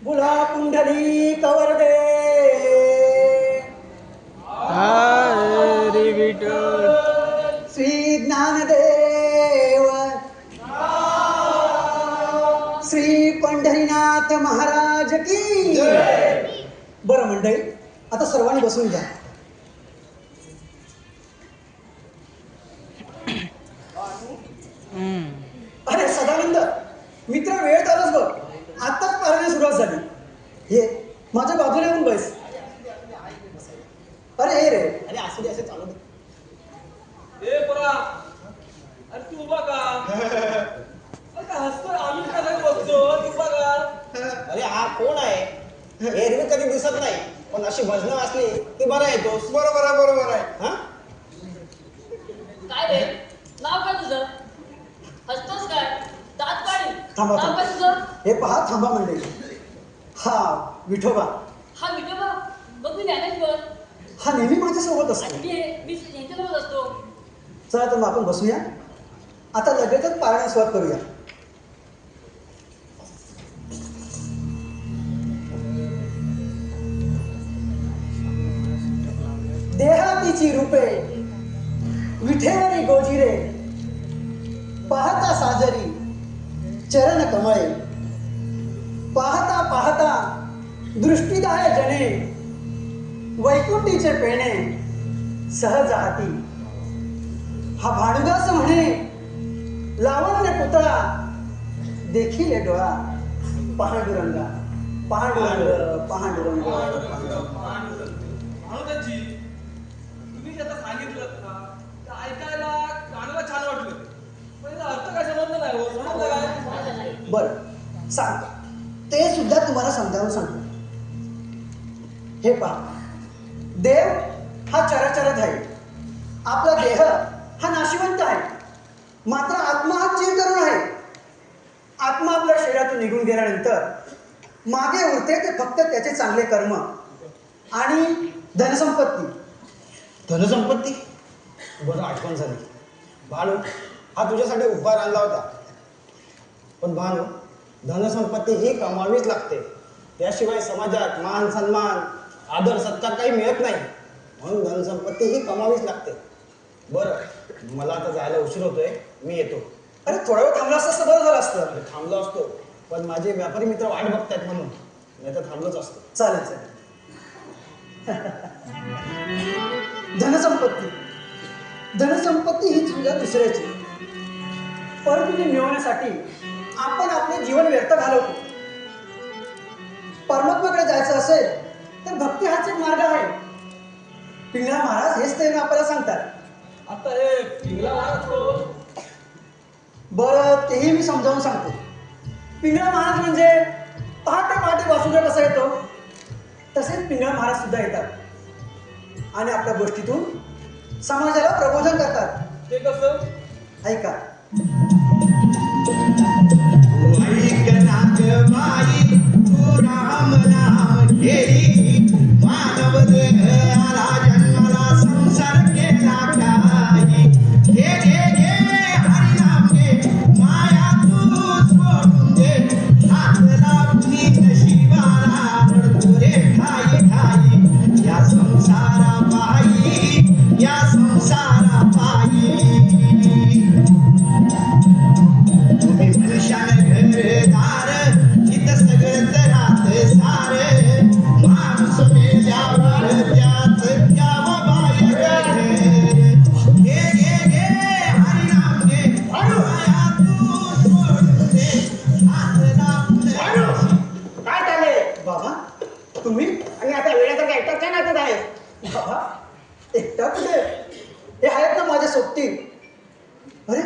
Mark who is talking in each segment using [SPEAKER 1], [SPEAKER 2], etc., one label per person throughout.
[SPEAKER 1] बुला कुंडली कवरदे
[SPEAKER 2] हरी विठ्ठल
[SPEAKER 1] श्री ज्ञानदेव श्री पंढरीनाथ महाराज की बरं मंडळी, आता सर्वांनी बसून घ्या. अरे सदानंद मित्र, वेळ आलाच बघ. आत्ताच पारायण सुरुवात झाली. ये माझ्या बाजूला येऊन बस. अरे हे रे, अरे असू दे, असे चालू दे.
[SPEAKER 3] ए पोरा, अरे तू उभा का? अरे काय हसतोय? आम्ही कसा बघतो तू उभा का?
[SPEAKER 4] अरे हा कोण आहे? एरवी कधी दिसत नाही, पण अशी भजनं वाचली की बरा येतोस. बरोबर आहे, बरोबर आहे. हा
[SPEAKER 5] काय रे, नाव काय तुझं? हसतोस काय? दात काढी.
[SPEAKER 1] थांबा,
[SPEAKER 5] नाव
[SPEAKER 1] थांबा.
[SPEAKER 5] काय तुझं?
[SPEAKER 1] हे पहा, थांबा मंडळी. हा विठोबा,
[SPEAKER 5] हा विठोबा. बघ मी ज्ञानेश्वर.
[SPEAKER 1] हा नेहमी माझ्यासोबत असतो.
[SPEAKER 5] आणि मी यांच्यासोबत असतो.
[SPEAKER 1] चला तर मग आपण बसूया. आता लगेचच पारायण सुरुवात करूया. देहातीची रूपे विठेवरी गोजिरे, पाहता साजरी चरण कमळे, पाहता पाहता दृष्टीदाय जने, वैकुंठीचे पेणे सहज हाती. हा भानुदास म्हणे लावण्य पुतळा, देखील डोळा पांडुरंगा. पांडुरंग पांडुरंग.
[SPEAKER 3] भानुदाजी, तुम्ही जे आता सांगितलं ना, ते ऐकायला कानाला छान वाटलं, पण याचा अर्थ काय समजलं नाही हो. समजलं काय?
[SPEAKER 1] बरं सांगतो, ते सुद्धा तुम्हाला समजावून सांगतो. हे पहा, देव हा चराचरत आहे. आपला देह हा नाशिवंत आहे, मात्र आत्मा हा चिरतरुण आहे. आत्मा आपल्या शरीरातून निघून गेल्यानंतर मागे उरते ते फक्त त्याचे चांगले कर्म आणि धनसंपत्ती.
[SPEAKER 4] धनसंपत्ती? बरं आठवण झाली. भानू, हा तुझ्यासाठी उपहार आणला होता. पण भानू, धनसंपत्ती ही कमावीच लागते. त्याशिवाय समाजात मान सन्मान आदर सत्कार काही मिळत नाही. म्हणून धनसंपत्ती ही कमावीच लागते. बरं, मला आता जायला उशीर होतोय, मी येतो.
[SPEAKER 1] अरे थोडा वेळ थांबला असतं बरं झालं असतं.
[SPEAKER 4] अरे थांबलो असतो, पण माझे व्यापारी मित्र वाट बघतायत म्हणून, नाही तर थांबलोच असतो.
[SPEAKER 1] चालेल चालेल. धनसंपत्ती, धनसंपत्ती ही तुझ्या दुसऱ्याची, परंतु ती मिळवण्यासाठी आपण आपले जीवन व्यर्थ घालवतो. परमात्म्याकडे जायचं असेल तर भक्ती हाच एक मार्ग आहे. पिंगळा महाराज हेच ते आपल्याला सांगतात.
[SPEAKER 3] आता हे पिंगला महाराज कोण?
[SPEAKER 1] बरं, तेही मी समजावून सांगतो. पिंगळा महाराज म्हणजे पहाटे पहाटे वासुदेव कसा येतो तसेच पिंगळा महाराज सुद्धा येतात आणि आपल्या गोष्टीतून समाजाला प्रबोधन करतात.
[SPEAKER 3] ते कसं?
[SPEAKER 1] ऐका.
[SPEAKER 6] राम नाम घेरी मानव देह आला जन्माला संसार केला काही. घे घे घे हरी नाम घे, माया तू सोडून दे. हात लावली नशिबाला रडतो रे ठाई ठाई. या संसारा पायी, या संसारा पायी. तुम्ही मनुष्यानं घरदार इथं सगळंच राहत
[SPEAKER 1] तुम्ही
[SPEAKER 4] आणि आता वेळासारखा एकटाच काय नाचत आहे?
[SPEAKER 1] बाबा एकटा कुठे? हे आहेत ना माझ्या सोबती. अरे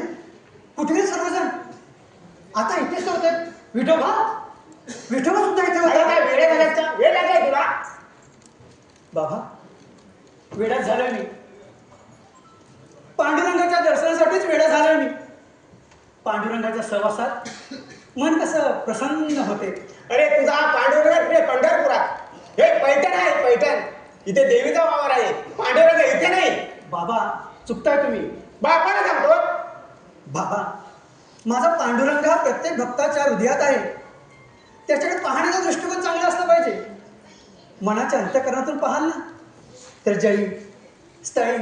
[SPEAKER 1] कुठे गेले सर्वजण? आता इथेच होते. विठोबा सुद्धा इथे
[SPEAKER 4] अरे
[SPEAKER 1] होता.
[SPEAKER 4] काय वेळ घालायचा? वेळ लागलाय तुला?
[SPEAKER 1] बाबा वेळात झालोय मी. पांडुरंगाच्या दर्शनासाठीच वेळा झालोय मी. पांडुरंगाच्या सहवासात मन कसं प्रसन्न होते.
[SPEAKER 4] अरे तुझा हा पांडुरंग इकडे पंढरपुरात. हे पैठण आहे, पैठण. इथे देवीचा वावर आहे. पांडुरंग इथे नाही.
[SPEAKER 1] बाबा चुकताय तुम्ही.
[SPEAKER 4] बापाला सांगतो.
[SPEAKER 1] बाबा माझा पांडुरंग हा प्रत्येक भक्ताच्या हृदयात आहे. त्याच्याकडे पाहण्याचा दृष्टिकोन चांगला असला पाहिजे. मनाच्या अंतःकरणातून पाहाल ना तर जैन, स्थळी,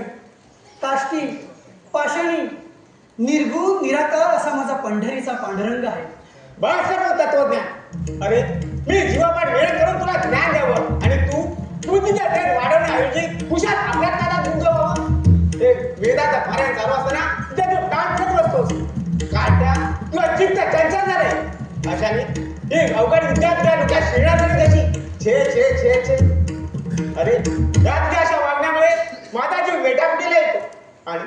[SPEAKER 1] काष्टी, पाषाणी, निर्गुण निराकार असा माझा पंढरीचा पांडुरंग आहे.
[SPEAKER 4] बस कर तत्वज्ञान. अरे मी जीवापाठ वेळ करून तुला ज्ञान द्यावं आणि तू तिच्या वेळ वाढवण्याऐवजी कुशात आपल्यात कानात गुंजवावं. ते वेदाचा पारायण चालू असताना तिथे तू डान्स करत बसतोस. काट्या किंवा चित्त चंचल झाले. अशाने हे अवघड विद्यार्थ्या डोक्यात शिरणार नाही त्याची. छे छे छे छे. अरे या तुझ्या अशा वागण्यामुळे माझा जीव वेटापटीला येतो आणि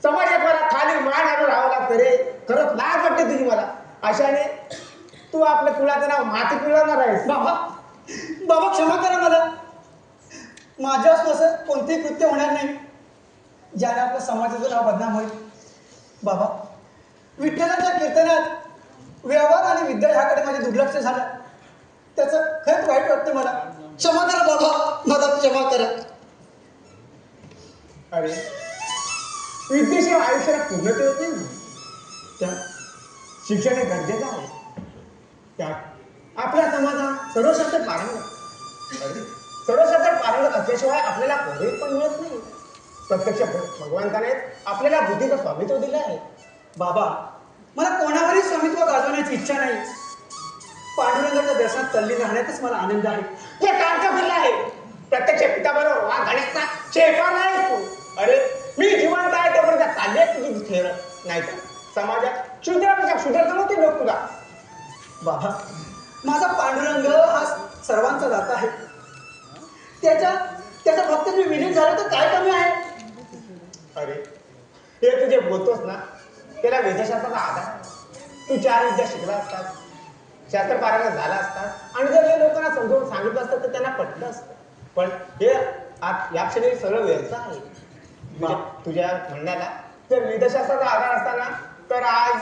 [SPEAKER 4] समाजात मला खाली मान आणून राहावं लागतं रे. खरंच लाज वाटते तुझी मला. अशाने तू आपल्या कुळाचं नाव माती पिळवणार आहेस.
[SPEAKER 1] बाबा क्षमा करा मला. माझ्यापासून असं कोणतेही कृत्य होणार नाही ज्याने आपल्या समाजाचं नाव बदनाम होईल. बाबा विठ्ठलाच्या कीर्तनात व्यवहार आणि विद्या ह्याकडे माझे दुर्लक्ष झालं. त्याचं खरंच वाईट वाटतं मला. क्षमा करा बाबा, मला क्षमा करा.
[SPEAKER 4] अरे विद्येशिवाय आयुष्याला पूर्णते होत नाही. त्या शिक्षण हे गरजेचं आहे. त्यात आपल्या समाजात सर्वशास्त्र पारंगत. सर्वशास्त्र पारंगत असल्याशिवाय आपल्याला पदवी पण मिळत नाही. प्रत्यक्ष भगवंताने आपल्याला बुद्धीचं स्वामित्व दिलं आहे.
[SPEAKER 1] बाबा मला कोणावरही स्वामित्व गाजवण्याची इच्छा नाही. पांडुरंगाच्या दर्शनात तल्लीन राहण्यातच मला आनंद आहे.
[SPEAKER 4] हे काम केलं आहे. प्रत्यक्ष पिताबरोबर वाद घालण्याचा शेफार नाही तू. अरे मी जिवंत आहे तोपर्यंत चालले तुझी खेळ नाही तर समाजात शूद्रापेक्षा शूद्र समजते लोक तुला.
[SPEAKER 1] बाबा माझा पांडुरंग हा सर्वांचा दाता आहे. त्याच्या भक्त मी विलीन झालो तर काय कमी आहे?
[SPEAKER 4] अरे हे तू जे बोलतोस ना त्याला वेदशास्त्राचा आधार. तू 4 विद्या शिकला असतात, शास्त्र पारंगत झाला असतात आणि जर हे लोकांना समजावून सांगितलं असतं तर त्यांना पटलं असतं. पण हे या क्षणी सरळ व्यर्थ आहे. तुझ्या म्हणण्याला जर वेदशास्त्राचा आधार असताना तर आज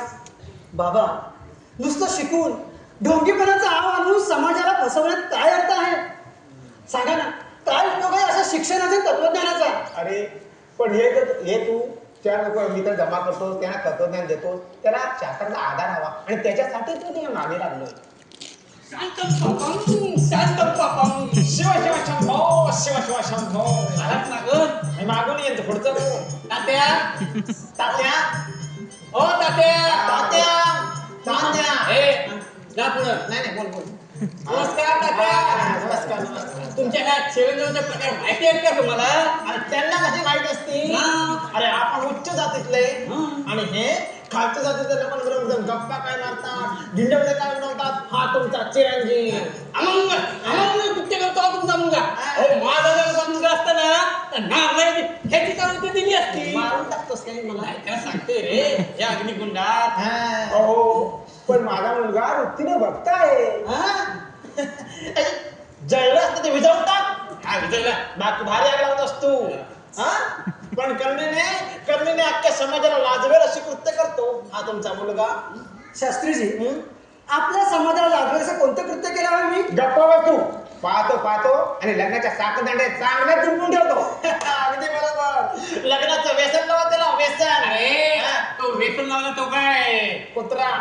[SPEAKER 1] बाबा नुसतं शिकून ढोंगीपणाचा आव आणून समाजाला फसवण्यात काय अर्थ आहे? सांगा ना काय उपयोग आहे अशा शिक्षणाचा तत्वज्ञानाचा?
[SPEAKER 4] अरे पण हे तू 4 लोक मित्र जमा करतोस, त्यांना तत्वज्ञान देतोस, त्याला शास्त्राचा आधार हवा आणि त्याच्यासाठी तू तुझ्या मागे लागलोय.
[SPEAKER 3] शांत पापम
[SPEAKER 2] शिव शिव शंभो शिव शिव शंभो.
[SPEAKER 3] आलात ना ग?
[SPEAKER 2] आणि मागून येतो पुढचं
[SPEAKER 3] तात्या
[SPEAKER 2] तात्या
[SPEAKER 3] ओ तात्या
[SPEAKER 2] तात्या तात्या.
[SPEAKER 3] ए जा पुढं.
[SPEAKER 2] नाही बोल बोल.
[SPEAKER 3] नमस्कार तात्या.
[SPEAKER 2] नमस्कार नमस्कार.
[SPEAKER 3] तुमच्या काय शिवेंद्रचे प्रकार माहिती आहेत का तुम्हाला?
[SPEAKER 2] अरे त्यांना कशी माहित असते? अरे आपण उच्च जातीतले आणि हे खालच्या जातीतले लोकांबरोबर गप्पा काय मारतात, झिंडवले काय उडवतात. हा तुमचा चिरंजीव
[SPEAKER 3] अमंग कुठे करतो तुमचा मुलगा? अहो माझा जर असा मुलगा असता ना तर नारळाची ह्याची चालती दिली असती.
[SPEAKER 2] मारून टाकतोस काही मला.
[SPEAKER 3] काय काय सांगते रे या अग्निकुंडात.
[SPEAKER 2] हा.
[SPEAKER 4] हो पण माझा मुलगा वृत्तीने भक्त आहे.
[SPEAKER 2] जळलं असतं ते विजवून टाक.
[SPEAKER 3] काय विचारलं?
[SPEAKER 2] बाकी भारी आग लावत असतो. हा पण कर्णीने अख्ख्या समाजाला लाजवेल अशी कृत्य करतो हा तुमचा मुलगा.
[SPEAKER 1] शास्त्रीजी आपल्या समाजाला लागलं असं कोणतं कृत्य केलं आहे मी?
[SPEAKER 4] गप्प बस तू. पाहतो आणि लग्नाच्या साखरदांड्या चांगल्या चुंपून ठेवतो.
[SPEAKER 2] अगदी बरोबर. लग्नाचं व्यसन लावा त्याला व्यसन.
[SPEAKER 3] अरे तो वेतन लावला तो काय?
[SPEAKER 2] कुत्रा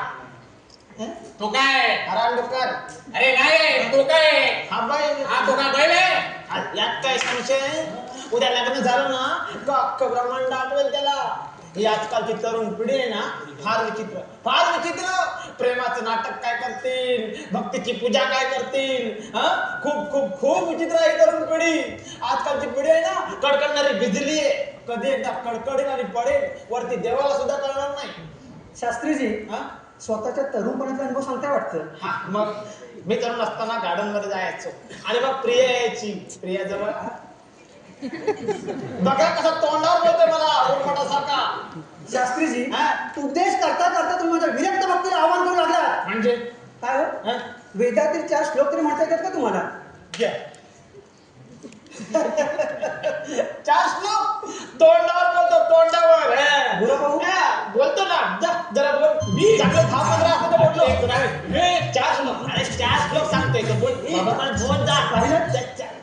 [SPEAKER 3] तो काय?
[SPEAKER 2] हराम डुक्कर.
[SPEAKER 3] अरे नाही तो काय?
[SPEAKER 2] हा बाई
[SPEAKER 3] हा तो काय बैल आहे?
[SPEAKER 2] यात काय संशय? उद्या लग्न झालं ना का अख्खं ब्रह्मांड आठवेल त्याला. ही आजकालची तरुण पिढी आहे ना फार विचित्र. प्रेमाचं नाटक काय करतील, भक्तीची पूजा काय करतील. हा खूप खूप खूप विचित्र आहे तरुण पिढी. आजकालची पिढी आहे ना कडकडणारी बिजली आहे. कधी एकदा कडकडील आणि पडेल वरती देवाला सुद्धा कळणार नाही.
[SPEAKER 1] शास्त्रीजी
[SPEAKER 2] हा
[SPEAKER 1] स्वतःच्या तरुणपणाचा अनुभव सांगताय वाटतं.
[SPEAKER 2] हा मग मी तरुण असताना गार्डन मध्ये जायचो आणि मग प्रिया यायची. प्रिया जवळ बघा कसा तोंडावर बोलतोय मला उर्मटासारखा.
[SPEAKER 1] शास्त्रीजी
[SPEAKER 2] हा?
[SPEAKER 1] उपदेश करता करता तुम्ही माझ्या विरक्त भक्तीला आव्हान करू लागला.
[SPEAKER 2] म्हणजे
[SPEAKER 1] काय हो
[SPEAKER 2] हा?
[SPEAKER 1] वेदातील 4 श्लोक तरी म्हणता येतात का तुम्हाला?
[SPEAKER 2] घ्या. 4 श्लोक तोंडावर बोलतो तोंडावर. हा.
[SPEAKER 1] बोला पाहू.
[SPEAKER 2] हा, बोलतो ना जरा बोल. मी चांगलं 10-15 असं तर बोललो. 4 श्लोक. अरे 4 श्लोक सांगतोय तो बोल. बाबा मला बोल जा.
[SPEAKER 1] पाहिलं?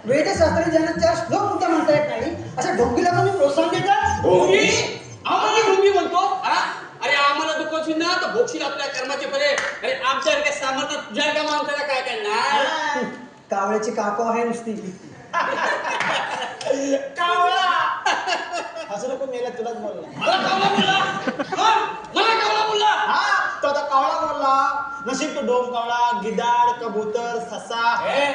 [SPEAKER 1] वेदशास्त्री ज्यांना 4 श्लोक सुद्धा म्हणता येत नाही अशा ढोंगीला तुम्ही प्रोत्साहन देता.
[SPEAKER 3] भोंगी आम्हाला भोंगी म्हणतो हा? अरे आम्हाला दुखवशील ना तर भोगशील आपल्या कर्माचे फळे. अरे आमच्यासारख्या सामर्थ्य तुझ्या का माणसाला काय करणार?
[SPEAKER 1] कावळ्याची काको आहे नुसती.
[SPEAKER 2] कावळा असं नको मेला तुलाच बोलला.
[SPEAKER 3] मला कावला बोलला हा? मला कावला बोलला
[SPEAKER 2] हा तो आता कावळा बोलला. नशीब तो डोम कावळा, गिधाड, कबूतर, ससा.
[SPEAKER 3] ए,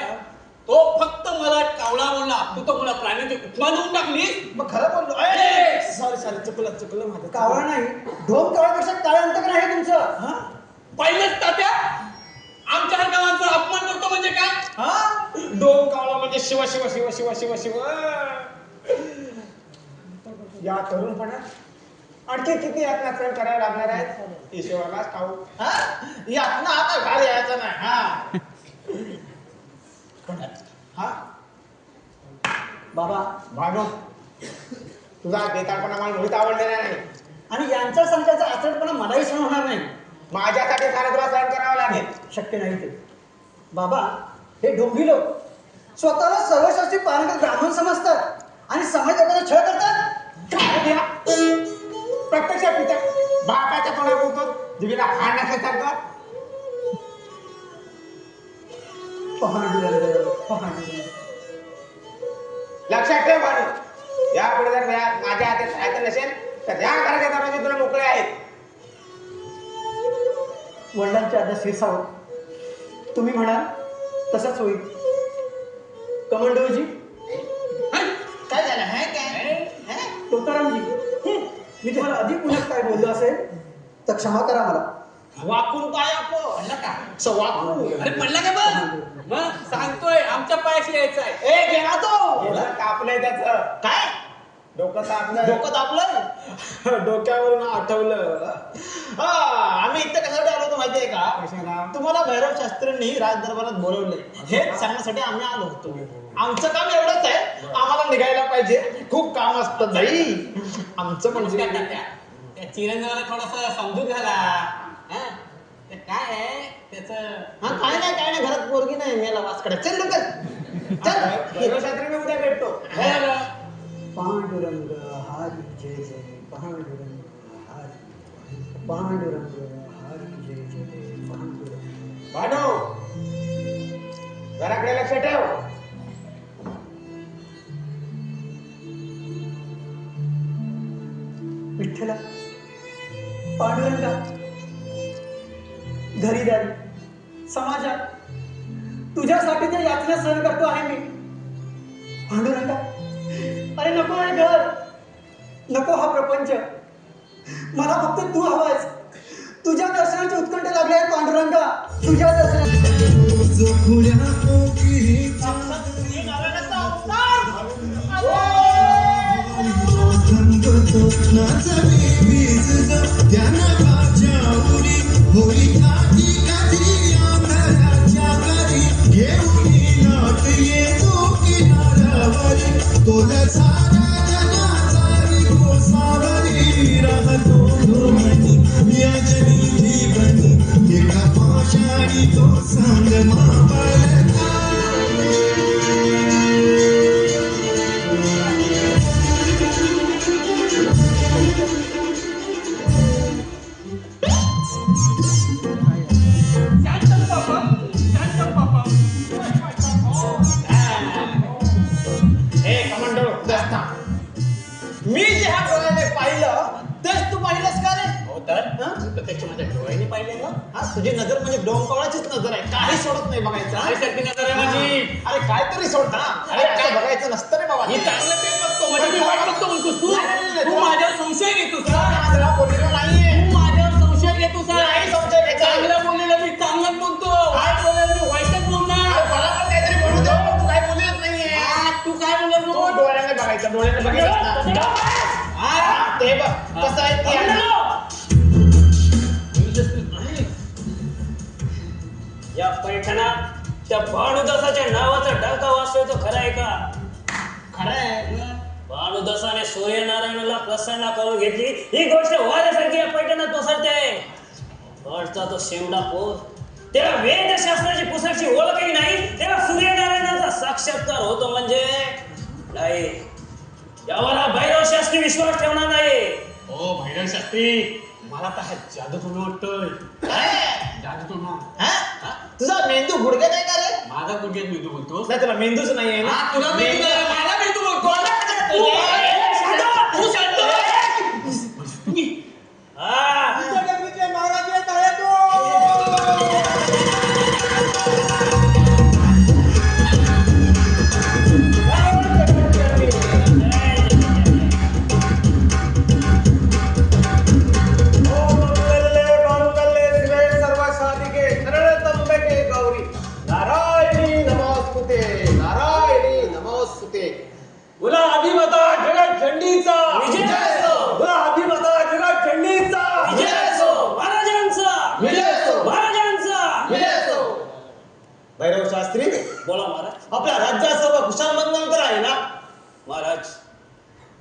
[SPEAKER 3] तो फक्त मला कावळा बोलला. तू तर मला प्राण्याची उपमा देऊन टाकली.
[SPEAKER 2] मग खरं बोललो.
[SPEAKER 3] ए!
[SPEAKER 2] सॉरी चुकलं माझं.
[SPEAKER 1] कावळा नाही ढोंग कावळ्यापेक्षा काळं अंतकण आहे तुमचं.
[SPEAKER 2] हा?
[SPEAKER 3] पहिलंच तात्या आमच्यासारख्या माणसाचा अपमान करतो म्हणजे काय?
[SPEAKER 2] हा? डोम कावळा म्हणजे शिव शिव शिव शिव शिव शिव. या तरुणपणात आणखी किती यातना सहन करायला लागणार आहेत ईश्वरालाच ठाऊ. हा? यातना आता घाल यायचा नाही. हा हा
[SPEAKER 1] बाबा
[SPEAKER 2] भानो तुझा बेताळपणा मला मुळीच आवडलेला नाही.
[SPEAKER 1] आणि यांच्या संघाचा आचरणपणा मलाही सहन होणार नाही.
[SPEAKER 2] माझ्यासाठी सारं तुला सहन करावं लागेल.
[SPEAKER 1] शक्य नाही ते. बाबा हे ढोंगी लोक स्वतःला सर्वशास्त्री पारंगत ब्राह्मण समजतात आणि समाज लोकांना छळ करतात.
[SPEAKER 2] काय द्या प्रत्यक्ष पित्या बापाच्या तोंडात बोलतो जिबीला हाड नसल्यासारखं. लक्षात ठेव भानू यापुढे जर माझ्या हातात राहायचं नसेल तर या घराच्या दरवाजे तुला मोकळे आहेत.
[SPEAKER 1] वडिलांच्या आज्ञा शिरसावं. तुम्ही म्हणाल तसंच होईल. कमांडोजी
[SPEAKER 2] काय झालं है काय
[SPEAKER 1] तोतारामजी मी तुम्हाला अधिक उन्हात काय बोललो असेल तर क्षमा करा मला.
[SPEAKER 2] वाकून पाय आपण
[SPEAKER 3] का?
[SPEAKER 2] वाकू.
[SPEAKER 3] अरे पडला का बस मग सांगतोय आमच्या पायाशी यायचं आहे.
[SPEAKER 2] ए गेला तो कापलंय त्याचं. काय डोकं तापलं डोक्यावरून आठवलं. आम्ही इथं कशासाठी आलो होतो माहितीये का? तुम्हाला भैरव शास्त्रींनी राजदरबारात बोलवले हेच सांगण्यासाठी आम्ही आलो होतो. आमचं काम एवढंच आहे आम्हाला निघायला पाहिजे. खूप काम असतं बाई आमचं म्हणजे.
[SPEAKER 3] त्या चिरंजीवाला थोडासा समजून झाला हा? ते काय आहे त्याच
[SPEAKER 2] हा काय नाही घरात पोरगी नाही मेला वाचकडे. चल लवकर चल भैरव शास्त्री उद्या भेटतो.
[SPEAKER 1] पांडुरंग हरी जय जय पांडुरंग हरी पांडुरंग हरी जय जय पांडुरंग.
[SPEAKER 2] भानू घराकडे लक्ष ठेव.
[SPEAKER 1] विठ्ठला पांडुरंगा घरीदारी समाजात तुझ्यासाठी जे यातना सहन करतो आहे मी. पांडुरंगा अरे नको आहे घर नको हा प्रपंच. मला फक्त तू हवायस. तुझ्या दर्शनाची उत्कंठ लागली आहे पांडुरंगा. तुझ्या
[SPEAKER 2] मी जे हा डोळ्याने पाहिलं तेच तू पाहिलंस का रे?
[SPEAKER 3] हो तर प्रत्यक्ष माझ्या डोळ्याने पाहिलेलं.
[SPEAKER 2] हा तुझी नजर म्हणजे डोंगकावळाचीच नजर आहे. काही सोडत नाही बघायचं.
[SPEAKER 3] माझ्यासारखी नजर आहे माझी.
[SPEAKER 2] अरे काहीतरी सोड ना. अरे काय बघायचं नसतं रे बाबा.
[SPEAKER 3] मी चांगलं पेन बघतो म्हणजे मी वाट बघतो म्हणतोस तू.
[SPEAKER 2] नाही.
[SPEAKER 3] तू माझ्यावर संशय घेतोस का?
[SPEAKER 2] माझा बोललेलं नाहीये.
[SPEAKER 3] तू माझ्यावर संशय घेतोस का?
[SPEAKER 2] नाही संशय घ्यायचा.
[SPEAKER 3] चांगलं बोललेलं मी चांगलंच बोलतो वाईट बोललेलं मी वाईटच
[SPEAKER 2] डोळ्याने बघितलं ना. हा, ते बघ कसं आहे ते आहे.
[SPEAKER 7] या पैठणात त्या भानुदासाच्या नावाचा डंका वाजतोय तो खरा आहे का?
[SPEAKER 2] खरं आहे.
[SPEAKER 7] भानुदासाने सूर्यनारायणाला प्रसन्न करून घेतली ही गोष्ट वाऱ्यासारखी या पैठणात पसरते. घरचा तो शेवडा पोर त्याला वेदशास्त्राची पुस्तकाची ओळखही नाही, तेव्हा सूर्यनारायणाचा साक्षात्कार होतो म्हणजे नाही. यावर हा भैरव शास्त्री विश्वास ठेवणार नाही.
[SPEAKER 3] हो भैरव शास्त्री, मला तर हा जादू टोना वाटतोय.
[SPEAKER 2] काय?
[SPEAKER 3] जादू टोना.
[SPEAKER 2] हा? तुझा मेंदू गुडघे नाही का रे?
[SPEAKER 3] माझा गुडघ्यात मी तू बोलतो.
[SPEAKER 2] नाही तुला मेंदूच नाही आहे
[SPEAKER 3] हा, तुला
[SPEAKER 2] ना.
[SPEAKER 3] मेंदू नाही, मला मेंदू बोलतो.
[SPEAKER 2] तू शांत हो.
[SPEAKER 7] हा
[SPEAKER 1] महाराज येत आहे तो.
[SPEAKER 3] बोला अभिमता जगत झंडीचा
[SPEAKER 7] विजय असो.
[SPEAKER 3] बोला अभिमता जगत झंडीचा
[SPEAKER 7] विजय असो महाराजांचा.
[SPEAKER 3] विजय असो.
[SPEAKER 7] महाराजांचा.
[SPEAKER 3] विजय असो.
[SPEAKER 4] भैरव शास्त्री,
[SPEAKER 7] बोला महाराज.
[SPEAKER 4] आपल्या राज्यात सर्व कुशाल मंगल तर आहे ना?
[SPEAKER 7] महाराज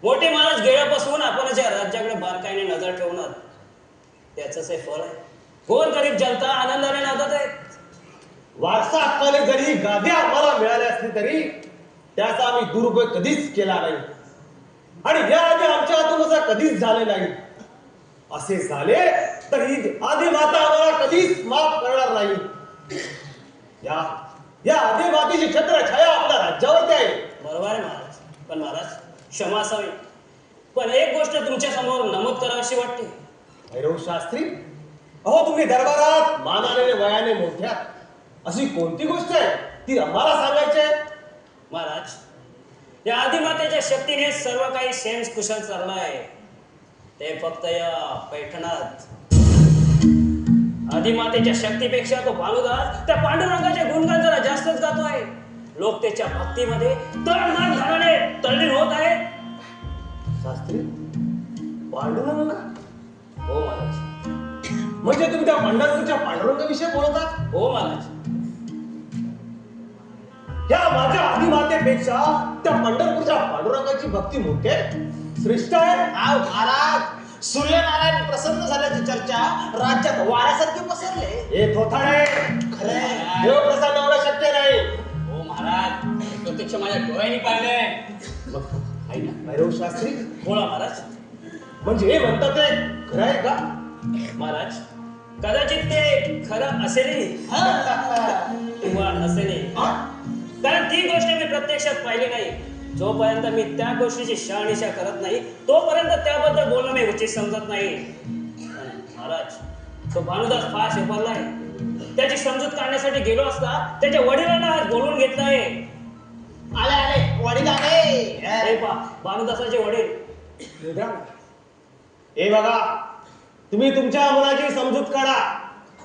[SPEAKER 7] मोठे महाराज गेल्यापासून आपण या राज्याकडे बारकाईने नजर ठेवणार त्याच हे फळ आहे. गोर गरीब जनता आनंदाने नांदत आहे.
[SPEAKER 4] वारसा हक्काने जरी गाद्या आम्हाला मिळाल्या असली तरी त्याचा आम्ही दुरुपयोग कधीच केला नाही आणि याआधी आमच्या हातून असा कधीच झाले नाही. असे झाले तर ही आधी माता आम्हाला कधीच माफ करणार नाही. या या आधी मातेची छत्रछाया आपल्या राज्यावरती आहे.
[SPEAKER 7] बरोबर आहे महाराज, पण महाराज क्षमा असावी. पण एक गोष्ट तुमच्या समोर नमूद करावीशी वाटते.
[SPEAKER 4] भैरव शास्त्री, अहो तुम्ही दरबारात मानाने वयाने मोठ्या अशी कोणती गोष्ट आहे ती आम्हाला सांगायची आहे?
[SPEAKER 7] महाराज या आदिमातेच्या शक्तीने सर्व काही सेन्स कुशल चाललं आहे. ते फक्त या पैठणात आदिमातेच्या शक्तीपेक्षा तो भानुदास त्या पांडुरंगाच्या गुणगान जरा जास्तच गातो आहे. लोक त्याच्या भक्तीमध्ये तळमळ धनाने तल्लीन होत आहे.
[SPEAKER 4] शास्त्री, पांडुरंग?
[SPEAKER 7] हो महाराज.
[SPEAKER 4] म्हणजे तुम्ही त्या पंढरपूरच्या पांडुरंगाविषयी बोलतात?
[SPEAKER 7] हो महाराज.
[SPEAKER 4] या माझ्या आदिमातेपेक्षा त्या पंढरपूरच्या पांडुरंगाची भक्ती मोठी आहे, श्रेष्ठ आहे.
[SPEAKER 2] आव महाराज, सूर्यनारायण प्रसन्न झाल्याची चर्चा राज्यात वाऱ्यासारखी पसरले.
[SPEAKER 4] हे थोथाडे,
[SPEAKER 2] खरे
[SPEAKER 4] देव प्रसन्न होणं शक्य नाही.
[SPEAKER 3] हो महाराज, प्रत्यक्ष माझ्या डोळ्यांनी पाहिलंय.
[SPEAKER 4] आहे ना भैरव शास्त्री?
[SPEAKER 7] बोला महाराज.
[SPEAKER 4] म्हणजे हे म्हणतात ते खरं आहे का?
[SPEAKER 7] महाराज कदाचित ते खरं असेलही किंवा नसेलही, कारण ती गोष्ट मी प्रत्यक्षात पाहिली नाही. जोपर्यंत मी त्या गोष्टीची शहानिशा करत नाही तोपर्यंत त्याबद्दल बोलणं मी उचित समजत नाही. महाराज तो भानुदास फार शेपरला आहे. त्याची समजूत काढण्यासाठी गेलो असता त्याच्या वडिलांना आज बोलवून घेतलंय.
[SPEAKER 2] आले आले वडील आले.
[SPEAKER 7] हे पहा भानुदासाचे वडील.
[SPEAKER 4] हे बघा, तुम्ही तुमच्या मुलाची समजूत काढा.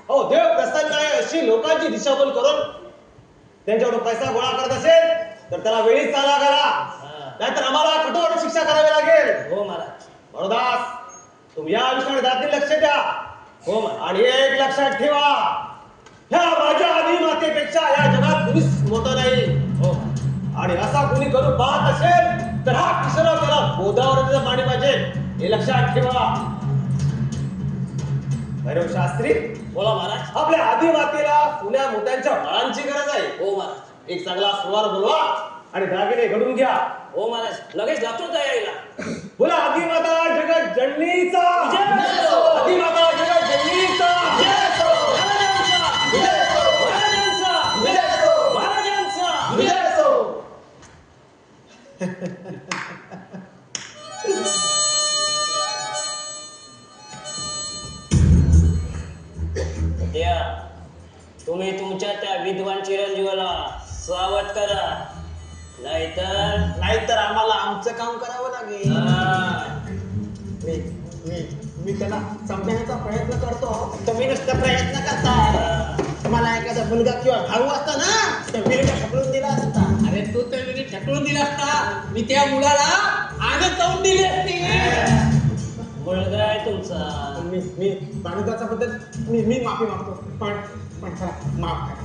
[SPEAKER 4] हो, देव प्रसन्न आहे अशी लोकांची दिशाभूल करून त्यांच्याकडून पैसा गोळा करत असेल तर त्याला वेळीच चाला करा, नाहीतर आम्हाला कठोर शिक्षा करावी लागेल.
[SPEAKER 7] हो महाराज.
[SPEAKER 4] भानुदास, तुम्ही या विषयाकडे जातील लक्ष द्या.
[SPEAKER 7] हो महाराज.
[SPEAKER 4] आणि एक लक्षात ठेवा, ह्या माझ्या आदिमातेपेक्षा या जगात कुणीच मोठं नाही.
[SPEAKER 7] हो
[SPEAKER 4] आणि असा कुणी करू पाहत असेल तर हा किशोर त्याला बोधावर पाणी पाहिजे, हे लक्षात ठेवा. भैरव शास्त्री,
[SPEAKER 7] बोला महाराज.
[SPEAKER 4] आपल्या आदिमातेला पुण्या मोठ्यांच्या बाळांची गरज आहे.
[SPEAKER 7] हो महाराज.
[SPEAKER 4] एक चांगला सुवार बोलवा आणि दागिने घडून घ्या.
[SPEAKER 7] हो महाराज, लगेच लागतो तयारीला.
[SPEAKER 4] बोला आदिमाता जगत जननीचा
[SPEAKER 7] विजय असो.
[SPEAKER 4] आदिमाता जगत जननीचा
[SPEAKER 7] विजय असो. महाराजांचा.
[SPEAKER 4] विजय असो.
[SPEAKER 7] महाराजांचा.
[SPEAKER 4] विजय असो.
[SPEAKER 7] महाराजांचा.
[SPEAKER 4] विजय असो.
[SPEAKER 7] त्या तुम्ही तुमच्या त्या विद्वान चिरंजीवाला सावध करा, नाहीतर
[SPEAKER 2] आम्हाला आमचं काम करावं लागेल. मी त्याला समजण्याचा प्रयत्न करतो. तुम्ही नुसतं प्रयत्न करता. मला एखादा मुलगा किंवा भाऊ असता ना तर विरडा ढकलून दिला असता.
[SPEAKER 3] अरे तू तर मी ढकलून दिला असता. मी त्या मुलाला सोडून दिली असती.
[SPEAKER 7] मुलगा आहे तुमचा.
[SPEAKER 2] मी भानुदाचा बद्दल मी माफी मागतो, पण चला माफ करा.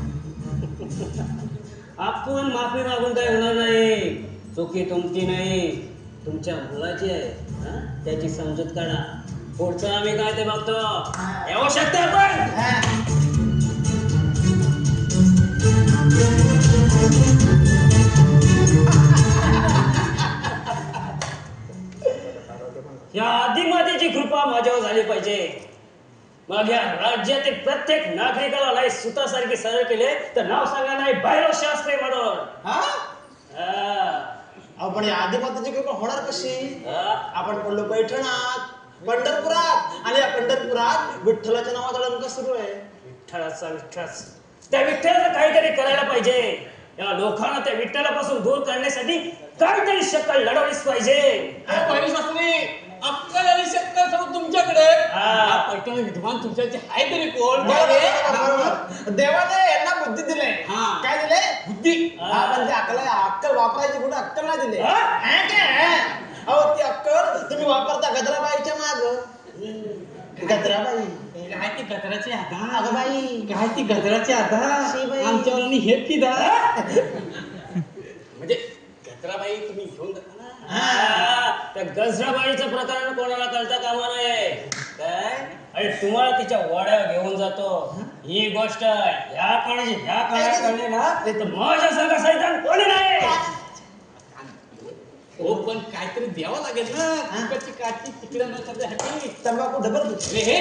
[SPEAKER 7] आपण माफी मागून काय होणार नाही. चुकी तुमची नाही, तुमच्या मुलाची आहे. हा? त्याची समजूत काढा. पुढचं आम्ही काय ते बघतो. येऊ शकतो आपण. या आदिमातेची कृपा माझ्यावर झाली पाहिजे. मग या राज्यातील प्रत्येक नागरिकाला नाही सुतासारखी सरळ केले तर नाव सांगा नाही भैरव शास्त्री म्हणून.
[SPEAKER 2] हा?
[SPEAKER 7] हा.
[SPEAKER 2] अहो, पण या आदिमातेची कृपा होणार कशी?
[SPEAKER 7] हा.
[SPEAKER 2] आपण पडलो पैठणात, पंढरपुरात, आणि या पंढरपुरात विठ्ठलाच्या नावाचा डंका सुरू आहे.
[SPEAKER 7] विठ्ठलाचा विठ्ठलाच त्या विठ्ठलाचं काहीतरी करायला पाहिजे. या लोकांना त्या विठ्ठलापासून दूर करण्यासाठी काहीतरी शक्कल लढवलीच पाहिजे.
[SPEAKER 3] शास्त्री अक्कल आणि शक्कल सर्व तुमच्याकडे.
[SPEAKER 7] हा.
[SPEAKER 3] पैठण विद्वान तुमच्याचे आहे तरी कोण?
[SPEAKER 2] बरोबर. देवाने यांना बुद्धी दिले.
[SPEAKER 3] हा.
[SPEAKER 2] काय दिले?
[SPEAKER 3] बुद्धी.
[SPEAKER 2] हा, पण ते अक्कल वापरायची कुठे अक्कल नाही दिले.
[SPEAKER 7] हा?
[SPEAKER 2] हा काय? अहो, ती अक्कल तुम्ही वापरता गजराबाईच्या माग. गजराबाई
[SPEAKER 3] काय ती गजराची
[SPEAKER 2] अगं
[SPEAKER 3] आधा?
[SPEAKER 2] बाई,
[SPEAKER 3] काय ती गजराची आधा?
[SPEAKER 2] शी बाई.
[SPEAKER 3] आमच्यावर हे पिदा म्हणजे गजराबाई तुम्ही घेऊन जाता ना.
[SPEAKER 7] हा. त्या गजराबाईचं प्रकरण कोणाला कळता कामा नये. काय आणि तुम्हाला तिच्या वाड्यावर घेऊन जातो. ही गोष्ट ह्या काळात कळली ना तर माझ्या संघ सैतान कोणी नाही.
[SPEAKER 3] हो पण काहीतरी द्यावं लागेल ना. तिकडची काठी तिकडे न करण्यासाठी.
[SPEAKER 2] तंबाखू डबल
[SPEAKER 3] हे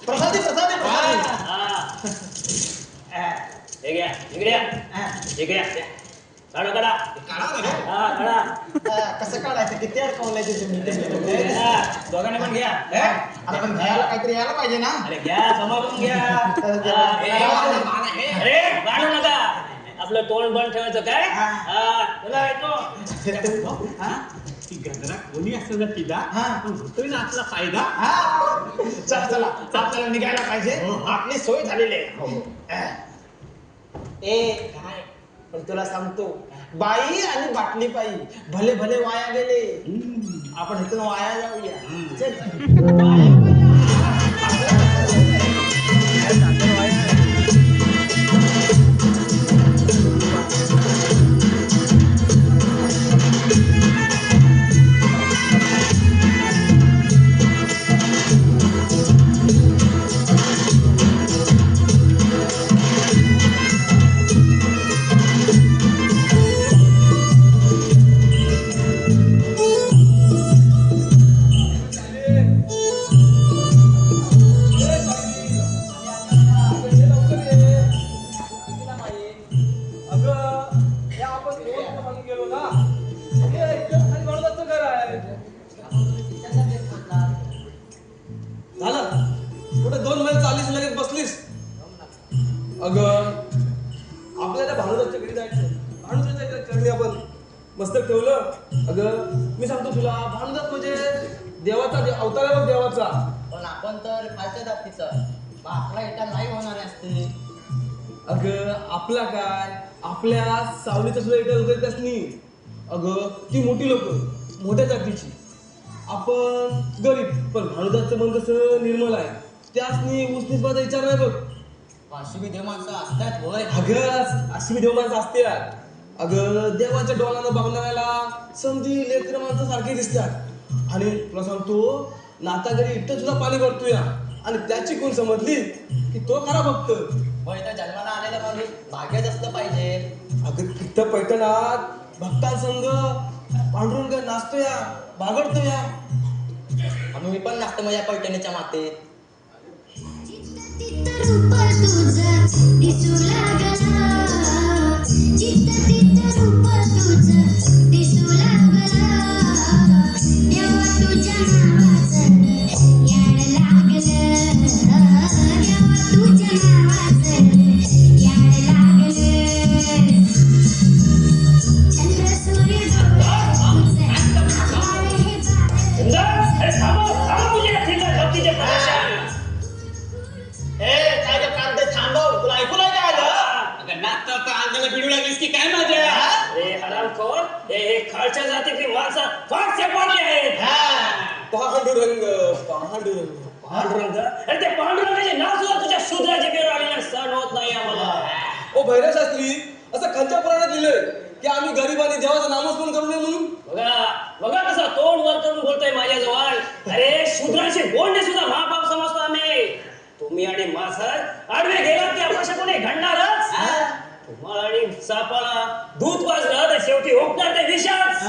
[SPEAKER 2] प्रसादी प्रसादी प्रसादी.
[SPEAKER 7] हा. हे घ्या इकडे या. हे घ्या काढा काढा.
[SPEAKER 3] काढावं लागेल.
[SPEAKER 7] हा काढा.
[SPEAKER 2] कसं काढायचं? किती अडकवलायचे तुम्ही?
[SPEAKER 7] हा, दोघांनी पण घ्या.
[SPEAKER 2] आपण घ्यायला काहीतरी यायला पाहिजे ना.
[SPEAKER 7] अरे घ्या सांभाळून घ्या.
[SPEAKER 3] हे
[SPEAKER 7] हा.
[SPEAKER 3] मान आहे.
[SPEAKER 7] अरे गाणू नका. आपलं तोंड बंद ठेवायचं काय. हा तुला येतो.
[SPEAKER 3] ती गजरा कोणी असेल ना तिला पण होतोय ना आपला फायदा.
[SPEAKER 2] चला चला आपल्याला निघायला पाहिजे. आपली सोय झालेली आहे. ए
[SPEAKER 3] काय
[SPEAKER 2] पण तुला सांगतो, बाई आणि बाटली पायी भले भले वाया गेले. आपण इथून वाया जाऊया. चल.
[SPEAKER 3] कुठे 2 मैल चाललीस लगेच बसलीस. अगं आपल्याला भानुदाच्या घरी जायचं. भानुदाच्या चरणी आपण मस्तक ठेवलं. अगं मी सांगतो तुला, भानुदास म्हणजे देवाचा अवतार आहे बघ, देवाचा.
[SPEAKER 8] पण आपण तर खालच्या जातीचा आपला इटा नाही होणार असते.
[SPEAKER 3] अगं आपला काय, आपल्या सावलीचं सुद्धा इथे वगैरे त्याच नाही. अगं ती मोठी लोक मोठ्या जातीची, आपण गरीब. पण भानुदासचं मन कसं निर्मल आहे. त्यासनी उसनीसबाचा विचार नाही बघ.
[SPEAKER 8] अशी बी देव माणसं असतात होय.
[SPEAKER 3] अगं अशी देव माणसं असतात. अगं देवाच्या डोळ्यानं बघणाऱ्याला समजी लेकर माणसं सारखी दिसतात. आणि तुला सांगतो, नातागरी इथं सुद्धा पाणी भरतोय आणि त्याची कोण समजली की तो खरा भक्त.
[SPEAKER 8] होय, तर जन्माला आलेला माणूस भाग्यच असलं पाहिजे.
[SPEAKER 3] अगं तिथं पैठणात भक्तांसंग पांडुरंग नाचतोय, बागडतोय.
[SPEAKER 8] आणि मी पण नाचतो माझ्या पैठणीच्या मातेत.
[SPEAKER 9] रूप तुझं दिसू लागला, चित्त चित्त रूप तुझं दिसू लागला. देवा तुझ्या नावाचं याड लागलं, देवा तुझ्या नावाचं याड लागलं. चंद्र सूर्य
[SPEAKER 7] अरे थांबव थांबव तुझ्या ठिकाणी प्रदर्शन.
[SPEAKER 2] ए काय रे कांदे थांबव, तुला ऐकू नाही काय आलं?
[SPEAKER 3] अगं नाचता अंगाला भिडू लागलीस की काय माझ्या.
[SPEAKER 7] कोण? हे खालच्या जातीतली माणसं फार सेपाडली आहेत.
[SPEAKER 3] पांडुरंग पांडुरंग
[SPEAKER 7] पांडुरंग? अरे ते पांडुरंगाचे नाव सुद्धा तुझ्या शूद्राच्या पेरू आलेलं सण होत नाही आम्हाला.
[SPEAKER 3] ओ भैरवशास्त्री, असं खालच्या पुराणात लिहिलंय की आम्ही गरिबांनी देवाचं नामस्मरण करू नये म्हणून.
[SPEAKER 7] बघा कसं तोंड वर करून बोलतोय माझ्याजवळ. अरे शूद्रांशी बोलणे सुद्धा महापाप समजतो आम्ही. तुम्ही आणि मासर आडवे गेलात की अपशकुने घडणारच. तुम्हाला आणि सापाला दूध वाजलं तर शेवटी हुकणार ते विषाच.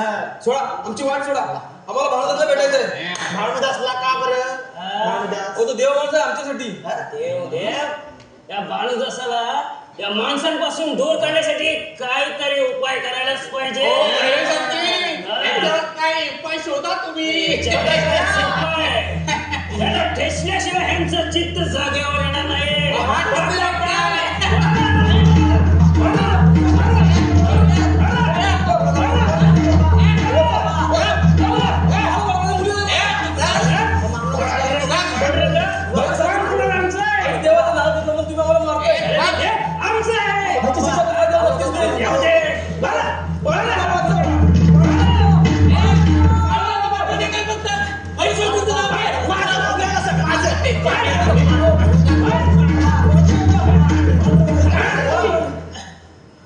[SPEAKER 3] सोडा, आमची वाट सोडा. आम्हाला भानुदासला भेटायचंय.
[SPEAKER 2] भानुदासला का बरं? भानुदास
[SPEAKER 3] ओ तो देव माणूस आहे आमच्यासाठी.
[SPEAKER 7] देव या भानुदासाला या माणसांपासून दूर करण्यासाठी काहीतरी उपाय करायलाच पाहिजे.
[SPEAKER 8] काही उपाय शोधा तुम्ही.
[SPEAKER 7] त्याला ठेचल्याशिवाय ह्यांचं चित्त जागेवर येणार नाही.
[SPEAKER 3] देवाचं नाव घेतलं म्हणून तुम्ही आम्हाला मारताय.
[SPEAKER 7] आमचं आहे.
[SPEAKER 3] ह्याची शिक्षा तुम्हाला द्यावं लागतेच
[SPEAKER 7] येऊ
[SPEAKER 3] नाही.
[SPEAKER 7] दे.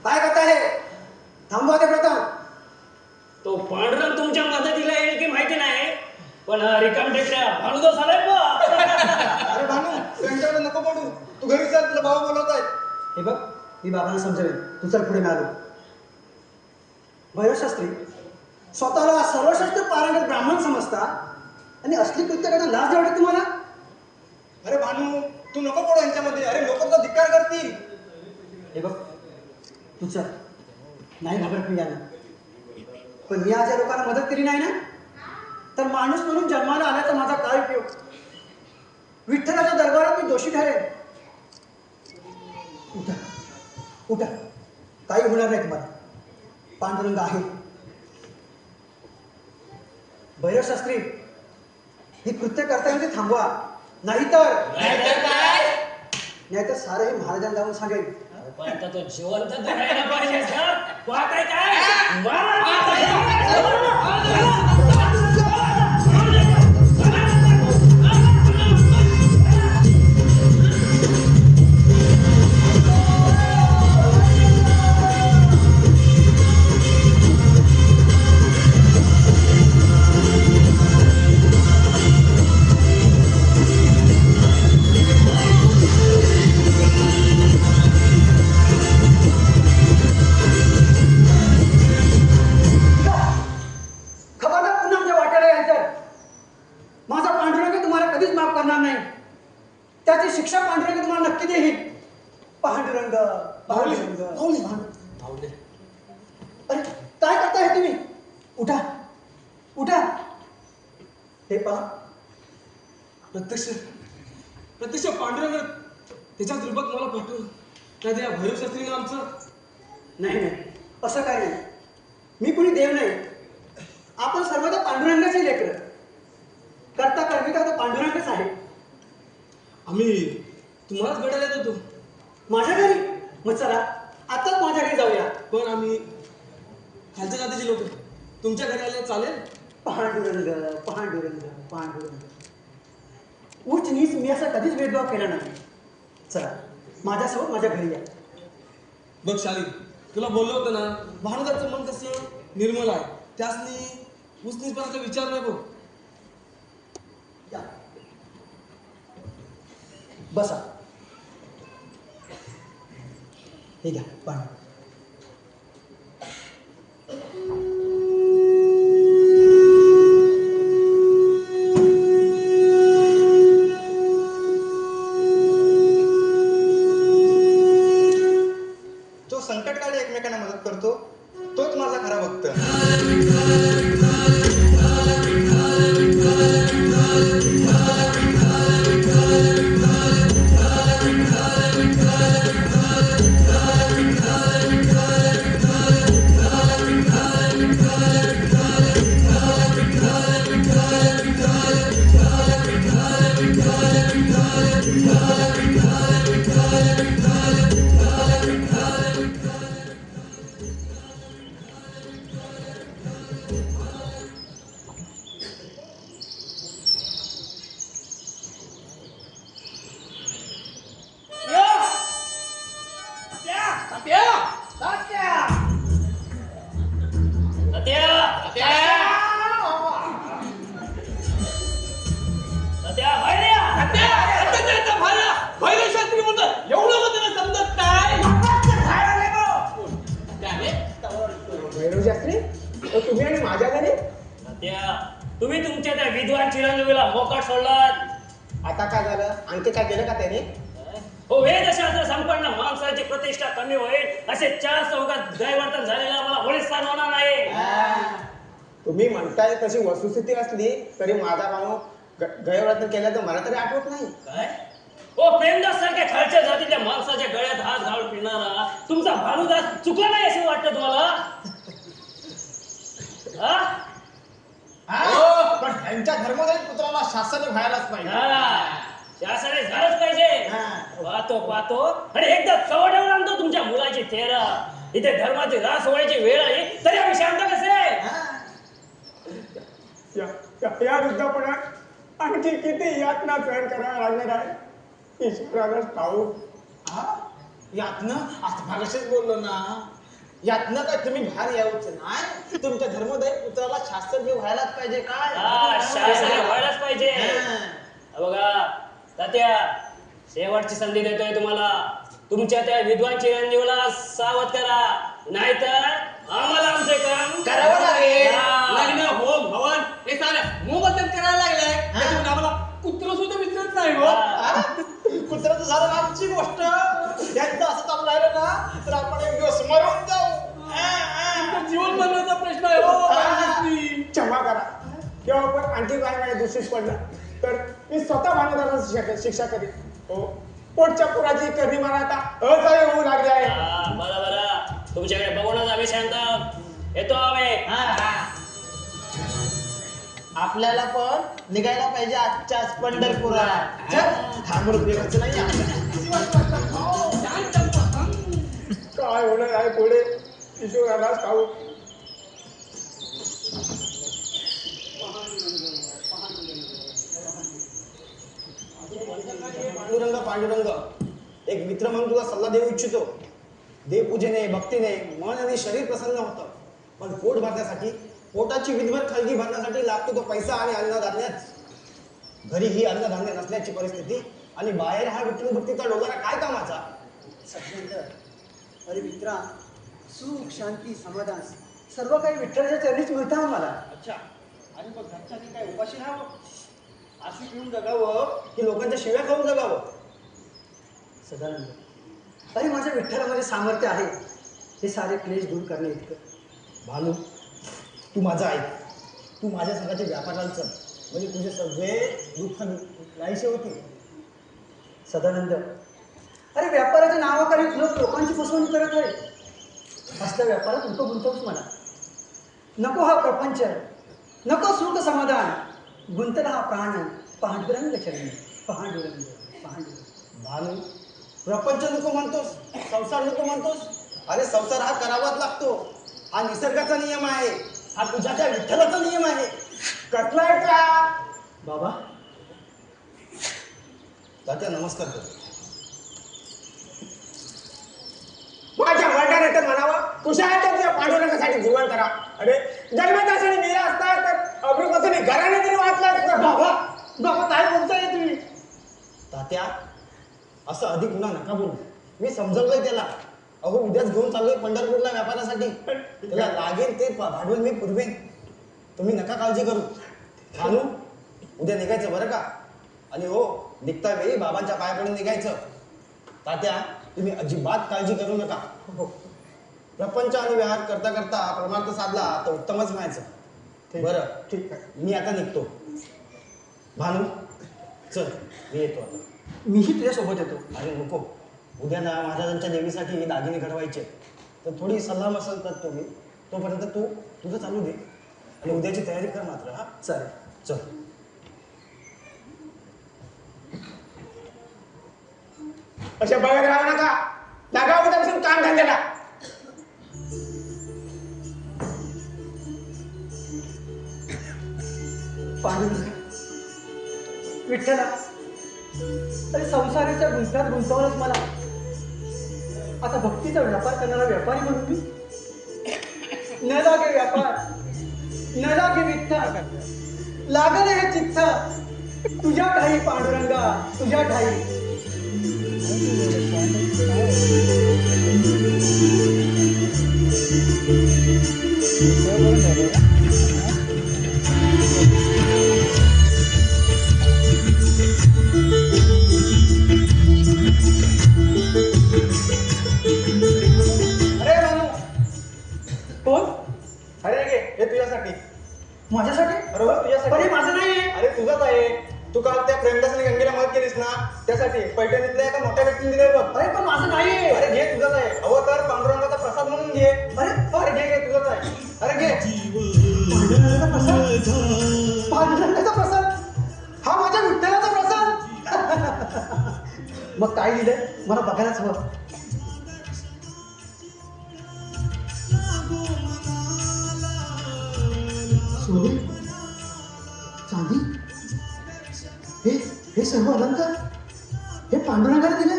[SPEAKER 1] काय करता हे? थांबवा ते प्रथम.
[SPEAKER 7] तो पांडुरंग तुमच्या मदतीला येईल की माहिती नाही, पण रिकाम टेकड्या भानुदास आलाय बा.
[SPEAKER 4] अरे भानू, त्यांच्याकडे नको पडू. तू घरी चल, तुला भाऊ बोलवत आहे.
[SPEAKER 1] हे बघ, मी बाबांना समजावेन. तू चल पुढे आलो. भैरवशास्त्री, स्वतःला सर्वश्रेष्ठ पारंगत ब्राह्मण समजता आणि असली कृत्य करता लाज वाटत तुम्हाला?
[SPEAKER 4] अरे भानू, तू नको पडू यांच्यामध्ये. अरे लोक तुझा धिक्कार करतील.
[SPEAKER 1] हे बघ, तू चल. नाही घाबरत मी याला. पण मी आज या लोकांना मदत केली नाही ना, तर माणूस म्हणून जन्माला आल्याचा माझा काय उपयोग? विठ्ठलाच्या दरबारात मी दोषी ठरेन. उठा उठा, काही होणार नाही तुम्हाला. पांडुरंग आहे. भैरवशास्त्री, ही कृत्य करता येईल ते थांबवा. नाहीतर सारं हे महाराजांना जाऊन सांगेल.
[SPEAKER 7] पण आता तो जिवंत धरायला पाहिजे सर. पाहताय काय?
[SPEAKER 1] खबरदार, पुन्हा आमच्या वाट्याला यायचं. माझा पांडुरंग तुम्हाला कधीच माफ करणार नाही. त्याची शिक्षा पांडुरंग तुम्हाला नक्की देईल. पांडुरंग पांडुरंग. अरे काय करताय तुम्ही? उठा उठा. हे पहा,
[SPEAKER 3] प्रत्यक्ष पांडुरंग त्याच्या रूपात मला पाठवलं. त्या त्या भैरवशास्त्रीनं आमचं.
[SPEAKER 1] नाही नाही, असं काय नाही. मी कुणी देव नाही. आपण सर्व त्या पांडुरंगाचे लेकरं. करता कर्मिका तो पांडुरंगच आहे.
[SPEAKER 3] आम्ही तुम्हालाच भेटायला येत होतो.
[SPEAKER 1] माझ्या घरी? मग चला आताच माझ्या घरी जाऊया.
[SPEAKER 3] पण आम्ही खालच्या जातीचे लोक. तुमच्या घरी आले चालेल?
[SPEAKER 1] पांडुरंग पांडुरंग पांडुरंग. उच्च नीच मी असा कधीच भेदभाव केला नाही. चला माझ्यासोबत माझ्या घरी या.
[SPEAKER 3] बघ शाली, तुला बोललो होतं ना, भानुदाचं मन कसं निर्मल आहे. त्यासनी उचनीचपणाचा विचार नाही बघ.
[SPEAKER 1] या. बसा. हे घ्या पाणी.
[SPEAKER 4] जो संकटकाळी एकमेकांना मदत करतो, तोच माझा खरा भक्त.
[SPEAKER 2] भैरव शास्त्री तुम्ही आणि माझ्या घरी
[SPEAKER 7] तात्या, तुम्ही तुमच्या त्या विद्वान चिरंजीवीला मोकाट सोडलात.
[SPEAKER 2] आता काय झालं? आणखी काय केलं का त्याने?
[SPEAKER 7] हो, वेदशास्त्र संपन्न माणसाची प्रतिष्ठा कमी होईल असे 4 चौकात गैरवर्तन झालेला मला होळीच सहन होणार नाही.
[SPEAKER 2] तुम्ही म्हणताय तशी वस्तुस्थिती असली तरी माझा भाऊ गैरवर्तन केल्याचं मला तरी आठवत नाही.
[SPEAKER 7] काय? ओ प्रेमदास सारख्या खालच्या जातीच्या माणसाच्या गळ्यात हात घालून फिरणारा तुमचा भानुदास चुकला नाही असं वाटतं तुम्हाला?
[SPEAKER 2] पण ह्यांच्या धर्मदायी पुत्राला शासनाने व्हायलाच पाहिजे.
[SPEAKER 7] शासनाने झालंच पाहिजे. पाहतो आणि एकदा चवड्यावर आणतो तुमच्या मुलाची तेरा. इथे धर्माची रास व्हायची वेळ आहे तरी आम्ही शांत कसे?
[SPEAKER 2] या वृद्धापणात आणखी किती यातना सहन कराव्या लागणार आहे ईश्वरालाच ठाऊक. यातनं आता मागाशीच बोललो ना, यातनं काय तुम्ही बाहेर यावंच नाही. तुमच्या धर्मदायी पुत्राला शास्त्रज्ञ व्हायलाच पाहिजे. काय
[SPEAKER 7] शासनाने व्हायलाच पाहिजे. बघा तात्या, शेवटची संधी देतोय तुम्हाला. तुमच्या त्या विद्वान चिरंजीवला सावध करा, नाहीतर आम्हाला आमचे काम
[SPEAKER 2] करावं लागेल.
[SPEAKER 3] लग्न होम हवन हे सारं मोबदल्यात करायला लागलाय. त्याच्यामुळे आम्हाला कुत्र सुद्धा विचारत नाही हो.
[SPEAKER 2] कुत्राचं झालं ना आमची गोष्ट. यांचं असं चालू राहिलं ना तर आपण एक दिवस मरून जाऊ.
[SPEAKER 3] तुमचं जीवन मरणाचा प्रश्न आहे हो.
[SPEAKER 2] क्षमा करा किंवा आपण आणखी काय माझ्या दोषीच पडला तर मी स्वतः भानुदारांना शिक्षा करीन. हो, पोटच्या पुराची करणी मला आता असह्य होऊ लागली आहे.
[SPEAKER 7] बरं तुमच्याकडे बघूनच आम्ही शांत येतो आम्ही.
[SPEAKER 8] आपल्याला पण निघायला पाहिजे आजच्याच पंढरपुरात.
[SPEAKER 2] थांबून फिरायचं नाही काय होणार आहे पुढे ईश्वरालाच ठाऊक. पांडुरंग एक मित्र म्हणून तुला सल्ला देऊ इच्छितो. देवपूजेने भक्तीने मन आणि शरीर प्रसन्न होतं, पण पोट भरण्यासाठी पोटाची विधभर खळगी भरण्यासाठी लागतो तो पैसा आणि अन्नधान्यच. घरी ही अन्नधान्य नसल्याची परिस्थिती आणि बाहेर हा विठ्ठल भक्तीचा डोंगरा काय कामाचा.
[SPEAKER 1] सत्येंद्र, अरे मित्रा, सुख शांती समाधान सर्व काही विठ्ठलाच्या चरणीच मिळतं आम्हाला.
[SPEAKER 2] अच्छा, आणि मग घरच्यांनी काय उपाशी राहावं, आशी पिऊन जगावं की लोकांच्या शिव्या खाऊन जगावं.
[SPEAKER 1] सदानंद, अरे माझ्या विठ्ठलामध्ये सामर्थ्य आहे हे सारे क्लेश दूर करणे इतकं.
[SPEAKER 2] भानू, तू माझा ऐक. तू माझ्या संघाचे व्यापाराला चल, म्हणजे तुझे सगळे दुःख नाहीसे होतील.
[SPEAKER 1] सदानंद, अरे व्यापाराच्या नावाखाली लोकांची फसवणूक करत आहे. असल्या व्यापारात नको गुंतवूच मला. नको हा प्रपंच, नको सुख समाधान. गुंतला हा प्राण पांडुरंग चरणी. पांडुरंग पांडुरंग.
[SPEAKER 2] भानू, प्रपंच नको म्हणतोस, संसार नको म्हणतोस. अरे संसार हा करावाच लागतो. हा निसर्गाचा नियम आहे, हा तुझ्या त्या विठ्ठलाचा नियम आहे. कटलाय का
[SPEAKER 1] बाबा?
[SPEAKER 2] तात्या नमस्कार करतो. माझ्या वर्गाने तर म्हणावं कुशाच्या पांडुरंगासाठी जीवन करा. अरे जन्मदासाने मेला असता तर अभ्रुपासून घराने तरी वाचला असता.
[SPEAKER 1] बाबा बाबा काय बोलताय तुम्ही?
[SPEAKER 2] तात्या, असं अधिक पुन्हा नका बोलू. मी समजवलंय त्याला. अहो उद्याच घेऊन चाललोय पंढरपूरला व्यापारासाठी. त्याला लागेल ते भांडवल मी पुरवेन. तुम्ही नका काळजी करू. भानू, उद्या निघायचं बरं का. आणि हो, निघता वेळी बाबांच्या पाया पडून निघायचं. तात्या, तुम्ही अजिबात काळजी करू नका. प्रपंच आणि व्यवहार करता करता परमार्थ साधला तर उत्तमच व्हायचं. बरं,
[SPEAKER 1] ठीक आहे.
[SPEAKER 2] मी आता निघतो. भानू, चल मी येतो आता.
[SPEAKER 1] मीही तुझ्यासोबत येतो.
[SPEAKER 2] अरे नको, उद्या ना महाराजांच्या देवीसाठी दागिने घडवायचे, तर थोडी सल्ला मसल करतो मी. तोपर्यंत तू तुझं चालू दे आणि उद्याची तयारी कर मात्र. हा
[SPEAKER 1] चालेल.
[SPEAKER 2] चल. अशा बघत राहू नका. जागा उद्यापासून काम धंद्याला.
[SPEAKER 1] पांडुरंग, विठ्ठला, अरे संसाराच्या गुंतात गुंतवलंच मला. आता भक्तीचा व्यापार करणारा व्यापारी म्हणून मी. न लागे व्यापार, न लागे विठ्ठल, लागले हे चित्त तुझ्या ठाई पांडुरंगा, तुझ्या ठाई.
[SPEAKER 9] Thank you.
[SPEAKER 4] अरे मानू,
[SPEAKER 1] कोण?
[SPEAKER 4] अरे घे हे तुझ्यासाठी.
[SPEAKER 1] माझ्यासाठी?
[SPEAKER 4] बरोबर
[SPEAKER 1] पण
[SPEAKER 4] तुझ्यासाठी.
[SPEAKER 1] हे माझं नाहीये.
[SPEAKER 4] अरे तुझाच आहे. तू काल त्या प्रेमदासाने गंगेला मदत केलीस ना, त्यासाठी पैठणीतल्या एका मोठ्या व्यक्तीने दिलंय बघ.
[SPEAKER 1] अरे पण माझं नाहीये.
[SPEAKER 4] अरे घे तुझाच आहे. अवतार पांडुरंगाचा प्रसाद म्हणून घे.
[SPEAKER 1] अरे
[SPEAKER 4] घे घे तुझाच आहे. अरे घे.
[SPEAKER 1] पांडुरंगाचा प्रसाद? पांडुरंगाचा प्रसाद? हा माझ्या विठ्ठलाचा प्रसाद. मग काय लिहिलंय मला बघायलाच हवं. सोने, चांदी, हे सर्व अलंकार हे पांडुरंगाने दिले,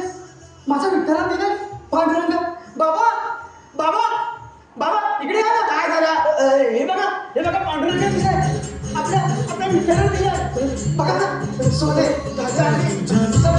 [SPEAKER 1] माझ्या विठ्ठलाने दिले. पांडुरंग बाबा, बाबा, बाबा इकडे या ना. काय झालं? हे बघा पांडुरंगाने दिले, आपल्या विठ्ठलाने दिले. बघा ना, सोने, चांदी, सर्व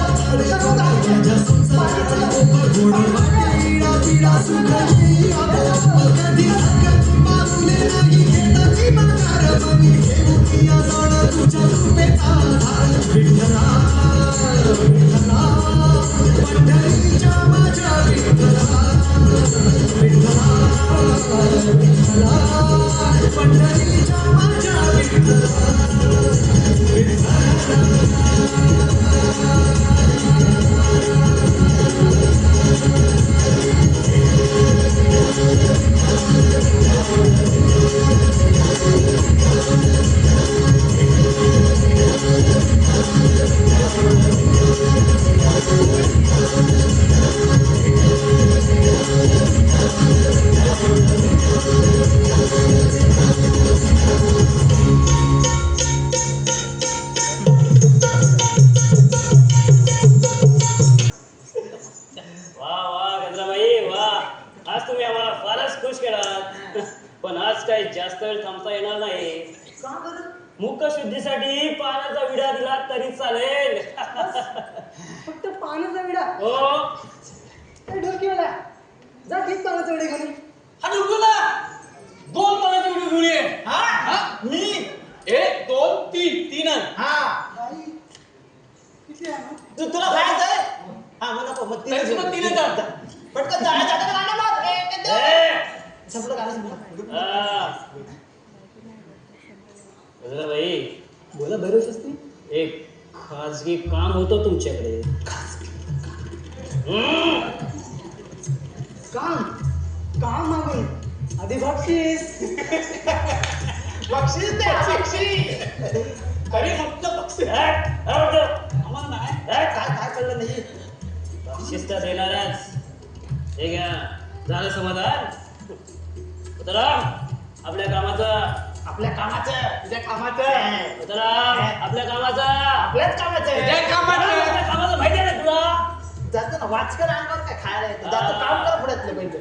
[SPEAKER 7] वा वा गजराबाई वा, आज तुम्ही आम्हाला फारच खुश केलात. पण आज काही जास्त वेळ थांबता येणार नाही.
[SPEAKER 1] का बरं?
[SPEAKER 7] मुख शुद्धीसाठी पाण्याचा विडा दिला तरी चालेल.
[SPEAKER 1] फक्त पाण्याचा विडा?
[SPEAKER 7] हो.
[SPEAKER 1] काय ढोलकीवाला, जा घेत पाण्याचा विडा घेऊन.
[SPEAKER 3] आणि उडूला 2 पाण्याचे व्हिडिओ घेऊन ये.
[SPEAKER 4] हा मी
[SPEAKER 3] 1 2 3 3 आहे.
[SPEAKER 4] हा
[SPEAKER 1] किती आहे?
[SPEAKER 2] तुला खायचंय? हा मग नको, मग
[SPEAKER 3] तरी सुद्धा 3 येतात.
[SPEAKER 2] पटकन जायचं गाणं मग. संपलं गाणं संपलं.
[SPEAKER 7] गजराबाई,
[SPEAKER 1] बोला भैरव शास्त्री.
[SPEAKER 7] एक खाजगी काम होतं तुमच्याकडे.
[SPEAKER 1] काम मागून आधी बक्षीस.
[SPEAKER 2] बक्षीस दे, बक्षीस.
[SPEAKER 3] अरे फक्त बक्षीस. आम्हाला नाही.
[SPEAKER 2] काय कळलं नाही?
[SPEAKER 7] बक्षीस तर देणारच. हे घ्या, झालं समाधान. उतराम, आपल्या कामाचं.
[SPEAKER 2] आपल्या कामाचं, तुझ्या कामाचं,
[SPEAKER 7] उतराम, आपल्या कामाचं.
[SPEAKER 2] आपल्याच कामाचं.
[SPEAKER 7] आपल्या कामाचं माहिती आहे ना तुला?
[SPEAKER 2] जास्त ना वाचकर अंगावर काय खायला येतं. जास्त काम कर पुढ्यातलं पहिले.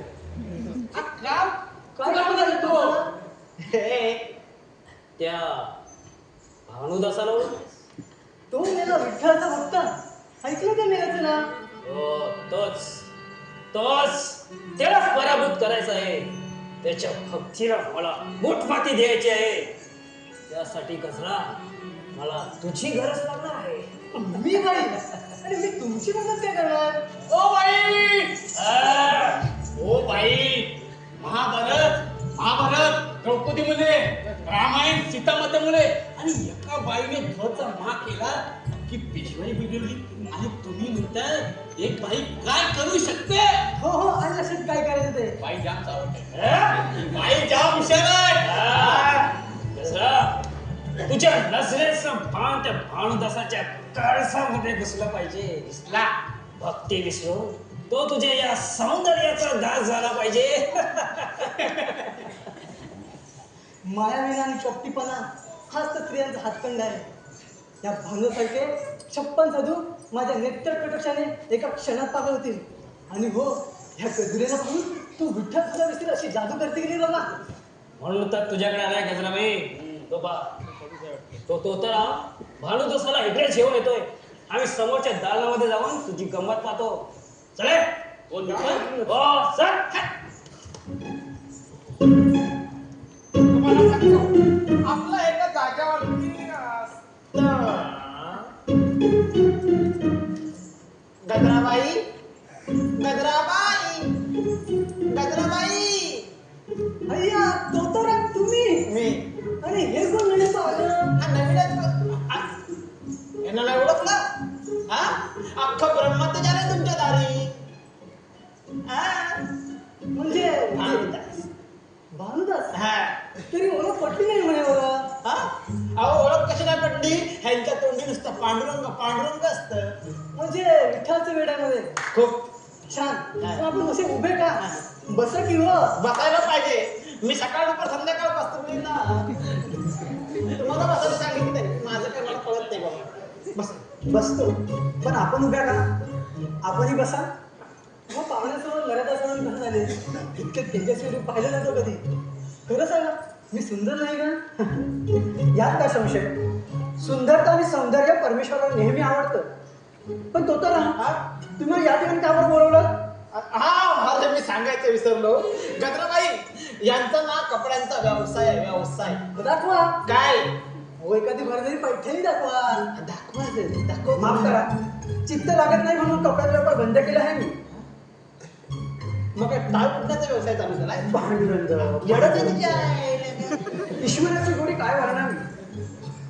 [SPEAKER 1] काय काम झालं तो?
[SPEAKER 2] हे,
[SPEAKER 7] त्या भानुदासाला ओळख?
[SPEAKER 1] तो मेला विठ्ठलाचा भक्त. ऐकलं त्या मेल्याचं नाव?
[SPEAKER 7] हो, तोच त्याला पराभूत करायचं आहे. त्याच्या भक्तीला मला मोठपाती द्यायची आहे. त्यासाठी गजरा, मला तुझी गरज लागणार आहे.
[SPEAKER 1] मी बाई आणि मी तुमची मदत काय करणार?
[SPEAKER 3] O by, O by, Mahabharat Draupadi मुले, रामायण सीतामाता मुले, आणि एका बाईने ध्वजचा मा केला की पेशवाई बिघडली. आणि तुम्ही म्हणताय एक बाई काय करू शकते?
[SPEAKER 1] हो आणि लक्षात काय करायचं ते?
[SPEAKER 3] बाई जाम चावते. बाई जाम हुशार आहे.
[SPEAKER 7] गजरा, तुझ्या नजरेचं बाण त्या भानुदासाच्या कळसामध्ये घुसला पाहिजे.
[SPEAKER 3] दिसला.
[SPEAKER 7] भक्ती विसरून तो तुझ्या या सौंदर्याचा दास झाला पाहिजे.
[SPEAKER 1] मायाविना आणि कपटीपणा हाच तर स्त्रियांचा हातखंड आहे. या भांगसारखे 56 साधू माझ्या नेत्र कटाक्षाने एका क्षणात पागल होतील. आणि हो, ह्या गजरेला पाहून तू विठ्ठल तुला विसरेल अशी जादू करते की नाही बाबा?
[SPEAKER 7] म्हणून तर तुझ्याकडे आलाय गजराबाई. तो तर भानुदासाला इकडेच घेऊन येतोय. आम्ही समोरच्या दालनामध्ये जाऊन तुझी गंमत पाहतो. चले. हो, चल.
[SPEAKER 1] अय्या तो तर तुम्ही
[SPEAKER 2] मी
[SPEAKER 1] अरे हे कोण गणेश आलं
[SPEAKER 2] हा नवीनच यांना नाही ओळखलं हा अख्खं ब्रह्मात झालंय तुमच्या दारी हा
[SPEAKER 1] म्हणजे
[SPEAKER 2] भानुदास.
[SPEAKER 1] भानुदास
[SPEAKER 2] हा
[SPEAKER 1] तरी ओळख पटली नाही म्हणे बघा
[SPEAKER 2] हा अहो ओळख कशी नाही पडली ह्यांच्या तोंडी नुसतं पांडुरंग पांडुरंग असतं
[SPEAKER 1] म्हणजे विठ्ठलच्या वेड्यामध्ये
[SPEAKER 2] खूप
[SPEAKER 1] छान पण आपण असे उभे का बस की हो
[SPEAKER 2] बसायला पाहिजे मी सकाळ दुपार संध्याकाळ बसतो ना तुम्हाला बसायला सांगितलं तरी माझं काय मला कळत नाही बाबा
[SPEAKER 1] बस बसतो पण आपण उभ्या का आपणही बसा मग पाहुण्यासमोर घरात कसं झाले इतके तेजस्वी रूप पाहिलं नव्हतं कधी खरं सांगा मी सुंदर नाही का यात काय संशय सुंदरता आणि सौंदर्य परमेश्वराला नेहमी आवडतं पण तो तर हा तुम्ही या ठिकाणी का बरं बोलवलं
[SPEAKER 2] हा अरे मी सांगायचं विसरलो गजराबाई यांचा ना कपड्यांचा व्यवसाय आहे व्यवसाय
[SPEAKER 1] दाखवा
[SPEAKER 2] काय
[SPEAKER 1] हो एखादी भरजरी पैठणी दाखवा
[SPEAKER 2] दाखवा ते, दाखव
[SPEAKER 1] माफ करा चित्त लागत नाही म्हणून कपड्याचा व्यापार बंद केला आहे मी
[SPEAKER 2] मग काय टाळ कुठल्याचा व्यवसाय चालू केलाय
[SPEAKER 1] पांडुरंग
[SPEAKER 2] येडच आहे तुझी आई.
[SPEAKER 1] ईश्वराची गोडी काय वर्णन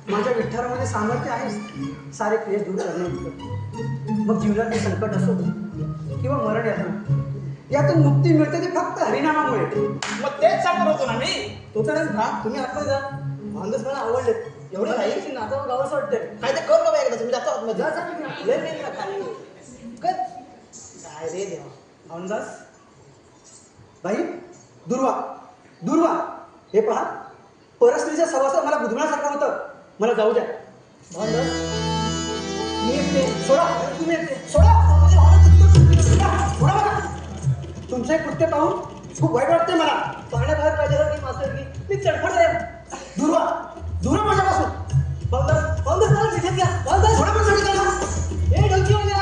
[SPEAKER 1] माझ्या विठ्ठलामध्ये सामर्थ्य आहे सारे क्लेश दूर करणे मग जीवनात संकट असो किंवा मरण यातून मुक्ती मिळते ती फक्त हरिनामामुळे
[SPEAKER 2] मग तेच सांगत होतो ना मी
[SPEAKER 1] तो तर तुम्ही आत्ता जा माणूस मला आवडले एवढे काही नाचावर गावंच वाटते
[SPEAKER 2] काय ते कर बाबा एकदा तुम्ही जातो आतमध्ये.
[SPEAKER 1] जा सांगितलं लय मेन ना खाली
[SPEAKER 2] कर. काय रे देवा
[SPEAKER 1] भावनदास बाई दुर्वा दुर्वा हे पहा परस्त्रीच्या सवासात मला बुधण्यासारखं होतं मला जाऊ द्या भावनदास मी एकटे सोडा तुम्ही एकटे सोडा सोडा मला तुमचं एक कृत्य पाहून खूप वाईट वाटते मला पाहण्याबाहेर पाहिजे मास्तर मी चडफड आहे दुर्वा दुर्वा माझ्यापासून भावनदास भावनदास मला तिथे घ्या भावनदास सोडा पण सांगितलं ए ढोलकी वाल्या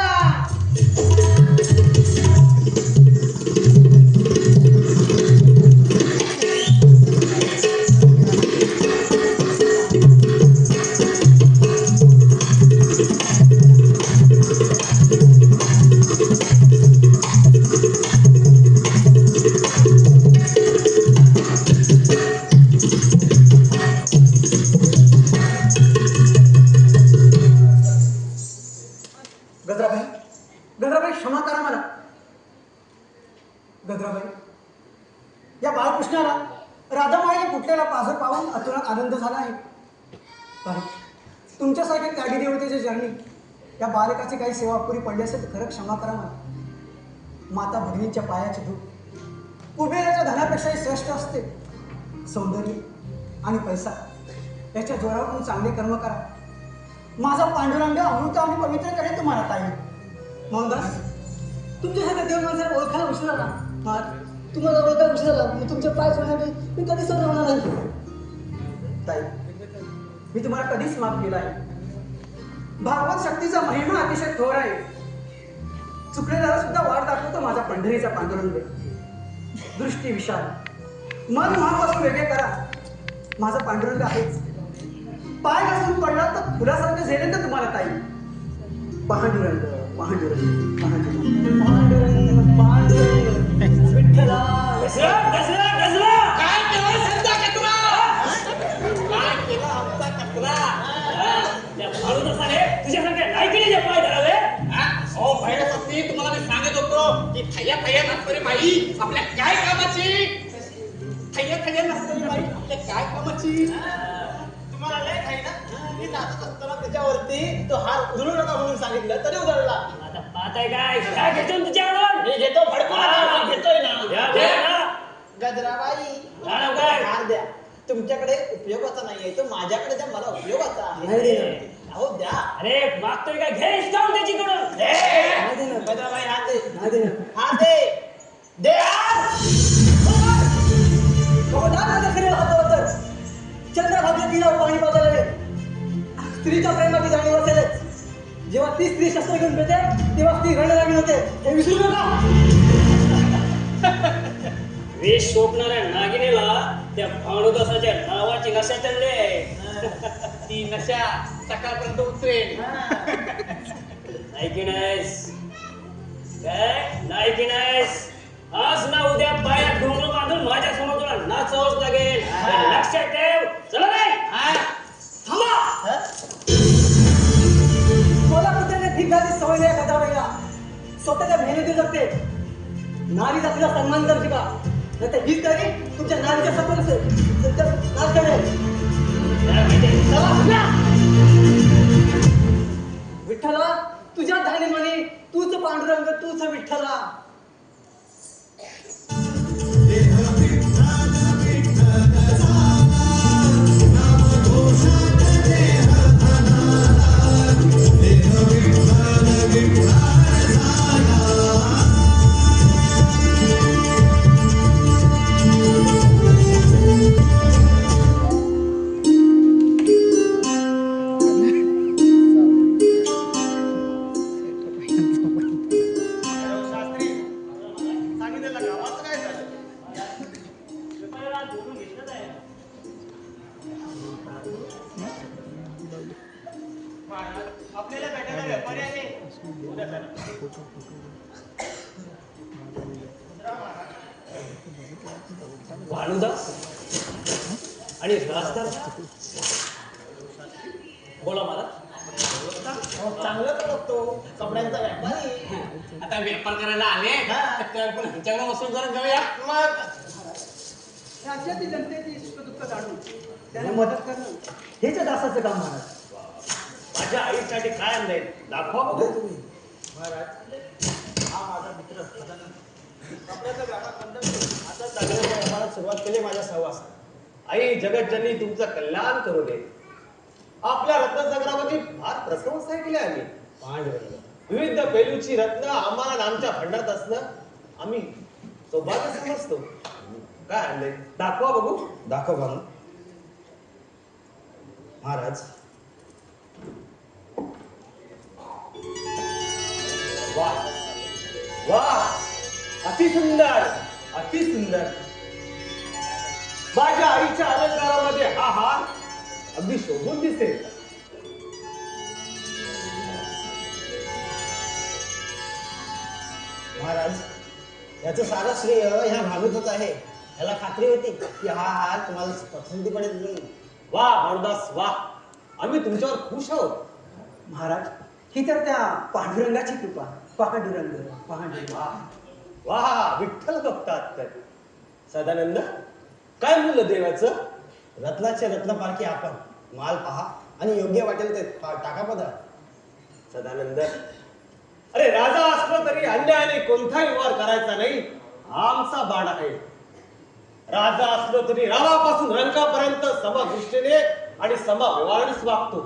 [SPEAKER 1] गजराबाई गजराबाई क्षमा करा मला गजराबाई या बाळकृष्णाला राधामाईने फुटलेला पाझर पाहून अतुलात आनंद झाला आहे पण तुमच्यासारखे त्यागी देवतेचे जर्नी या बालकाची काही सेवा अपुरी पडली असेल तर खरं क्षमा करा मला माता भगिनींच्या पायाचे धूप कुबेराच्या धनापेक्षाही श्रेष्ठ असते सौंदर्य आणि पैसा याच्या जोरावर तुम्ही चांगले कर्म करा माझा पांडुरंग अमृत आणि पवित्र करेल तुम्हाला ताई मोहनदास तुमच्यासारख्या देव माणसाला ओळखायला उशीर झाला तुम्हाला ओळखायला उशीर झाला मी तुमचे पाय सोडण्यासाठी मी कधीच सोडवणार नाही ताई मी तुम्हाला कधीच माफ केला आहे भागवत शक्तीचा महिमा अतिशय थोर आहे चुकलेल्याला सुद्धा वाट दाखवतो माझा पंढरीचा पांडुरंग दृष्टी विशाल मन महापासून वेगळे करा माझा पांडुरंग आहेच पाय घासून पडला तर फुलासारखं झेलेल तर तुम्हाला ताई पांडुरंग पांडुरंग पांडुरंग पांडुरंग पांडुरंग विठ्ठला
[SPEAKER 7] गजरा गजरा गजरा
[SPEAKER 2] काय केलं संता कचरा काय केलं आमचा कचरा
[SPEAKER 7] त्या भानुदासाने तुझ्यासारख्या लायकीने पाय धरावे
[SPEAKER 10] हो पहिल्या सत्ती तुम्हाला मी सांगत होतो की थैया थैया नसतरी बाई आपल्या काय कामाची थैया थैया नसतरी बाई आपल्या काय कामाची
[SPEAKER 2] तुम्हाला लय खाई ना मी नाचत असताना त्याच्यावरती तो हार उधळू नका म्हणून सांगितलं तरी उधळला
[SPEAKER 7] आता पाहताय काय काय घेतो ना तुझ्याकडून
[SPEAKER 2] मी घेतो फडकून आता, मी घेतोय ना
[SPEAKER 7] या बे ना.
[SPEAKER 2] गजराबाई
[SPEAKER 7] राणा काय?
[SPEAKER 2] हार द्या तुमच्याकडे उपयोगाचा नाहीये तो माझ्याकडे द्या मला उपयोगाचा
[SPEAKER 1] नाही
[SPEAKER 2] आहे
[SPEAKER 1] देणार.
[SPEAKER 2] अहो द्या
[SPEAKER 7] अरे मागतोय काय घे जाऊन त्याच्याकडून
[SPEAKER 1] नाही देणार.
[SPEAKER 2] गजराबाई हात दे
[SPEAKER 1] नाही देणार.
[SPEAKER 2] हात दे दे हात.
[SPEAKER 1] खबरदार माझ्या खरे हातावर तर चंद्रभागेत तिला पाणी पाजायला स्त्रीच्या प्रेमाची जाणीव असेलच जेव्हा ती स्त्री शस्त्र घेऊन पेते तेव्हा ती घडलं लागली होते हे विसरू नका
[SPEAKER 7] विष शोभणाऱ्या नागिनेला त्या भानुदासाच्या नावाची नशा चढली आहे
[SPEAKER 10] ती नशा सकाळपर्यंत उतरेल
[SPEAKER 7] नाही की नाहीस काय नाही की नाहीस आज ना उद्या पायात डोंगर बांधून माझ्या समोर तुला नाचावंच लागेल. लक्षात ठेव. चला रे. थांबा.
[SPEAKER 1] कोल्हापूरच्या धिंगाची सवय नाही एखाद्या वेळेला स्वतःच्या मेहनती जगते. नारी जातीला सन्मान कर शिका, नाही तर हीच तरी तुमच्या नारीच्या सफर नाच करेल. विठ्ठला तुझ्या धाने म्हणे तूच पांडुरंग तूच विठ्ठला.
[SPEAKER 7] भानुदास आणि राजदास बोला मला.
[SPEAKER 2] चांगलं तर बघतो कपड्यांचा व्यापारी.
[SPEAKER 10] आता व्यापार करायला आले तर पण ह्यांच्याकडे वसूल करून घेऊया. मग
[SPEAKER 1] राज्यातील जनतेची सुखदुःख जाणून त्यांना मदत करणं हेच दासाचं काम महाराज.
[SPEAKER 7] माझ्या आईसाठी काय आणलंय दाखवा बघू तुम्ही.
[SPEAKER 2] महाराज हा माझा मित्र सदानंद. कपड्याचा व्यापार बंद करून आता चांगल्या व्यापारात सुरुवात केली माझ्या सहवासात.
[SPEAKER 11] आई जगज्जननी तुमचं कल्याण करू दे. आपल्या रत्नसंग्रहाची फार प्रशंसा केली आम्ही.
[SPEAKER 2] पांडुरंग
[SPEAKER 11] विविध पैलूची रत्न आम्हाला आमच्या भंडारात असणं आम्ही सौभाग्य समजतो. काय आणलंय दाखवा बघू.
[SPEAKER 4] दाखव भानू. महाराज
[SPEAKER 11] वा वा अति सुंदर अति सुंदर. माझ्या आईच्या अलंकारामध्ये हा हार अगदी शोभून दिसेल.
[SPEAKER 4] महाराज याचं सारं श्रेय ह्या भानूचंच आहे. याला खात्री होती की हा हार तुम्हाला पसंती पडेल नाही.
[SPEAKER 11] वा भानुदास वा. आम्ही तुमच्यावर खुश आहोत.
[SPEAKER 1] महाराज ही तर त्या पांडुरंगाची कृपा. पांडुरंग पांडुरंग.
[SPEAKER 11] वा विठ्ठल बघतात तर. सदानंद काय मूल्य देवाचं.
[SPEAKER 4] रत्नाचे रत्नपारखी आपण. माल पहा आणि योग्य वाटेल ते टाका पदार्थ.
[SPEAKER 11] सदानंद अरे राजा असलो तरी अन्यायाने कोणताही व्यवहार करायचा नाही हा आमचा बाण आहे. राजा असलो तरी रावापासून रंकापर्यंत समदृष्टीने आणि समव्यवहारानेच वागतो.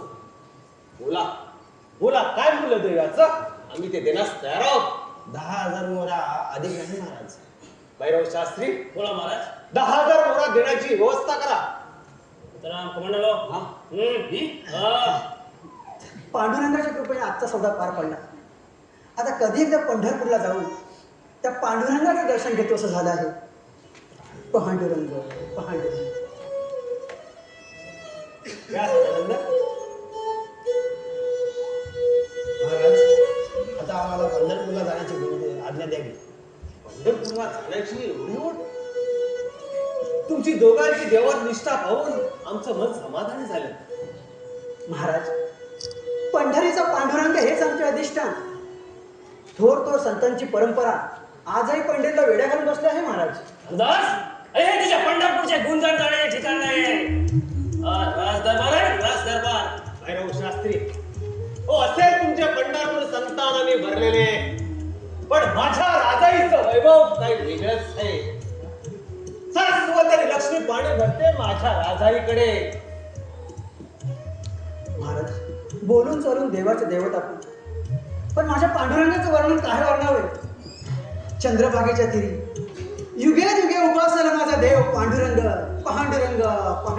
[SPEAKER 11] बोला बोला काय मूल्य देवाचं. आम्ही ते देण्यास तयार आहोत.
[SPEAKER 4] 10,000 मोहरा अधिक नाही महाराज.
[SPEAKER 11] भैरव शास्त्री
[SPEAKER 7] बोला महाराज.
[SPEAKER 11] 10,000 मोहरा देण्याची व्यवस्था करा.
[SPEAKER 7] तर कमांडलो.
[SPEAKER 1] पांडुरंगाच्या कृपेने आजचा सौदा पार पडला. आता कधी एकदा पंढरपूरला जाऊन त्या पांडुरंगाचं दर्शन घेतो असं झालं आहे. पांडुरंग पांडुरंग.
[SPEAKER 11] या सदानंद.
[SPEAKER 4] महाराज आता आम्हाला पंढरपूरला जाण्याची आज्ञा द्यावी.
[SPEAKER 11] पंढरपूरला जाण्याची एवढी ओढ. तुमची दोघांची देवात निष्ठा पाहून आमचं मन समाधानी झालं.
[SPEAKER 1] महाराज पंढरीचा पांडुरंग हेच आमचे अधिष्ठान. थोर थोर संतांची परंपरा आजही पंढरीला वेड्या घालून बसले आहे महाराज.
[SPEAKER 7] दास अरे हे तुझ्या पंढरपूरचे गुंजन जाण्याचे ठिकाण आहे. राज दरबार आहे राज दरबार.
[SPEAKER 11] भैरव शास्त्री हो असेल तुमचे पंढरपूर संतानाने भरलेले पण माझ्या राजाईचं वैभव काही वेगळंच आहे. सरस्वती आणि लक्ष्मी पाणी भरते माझ्या राजाईकडे.
[SPEAKER 1] महाराज बोलून चालून देवाचे देवत आपण. पण माझ्या पांडुरंगाचं वर्णन काय वर्णावे. चंद्रभागेच्या तिरी युगे युगे उभा असलेला माझा देव पांडुरंग पांडुरंग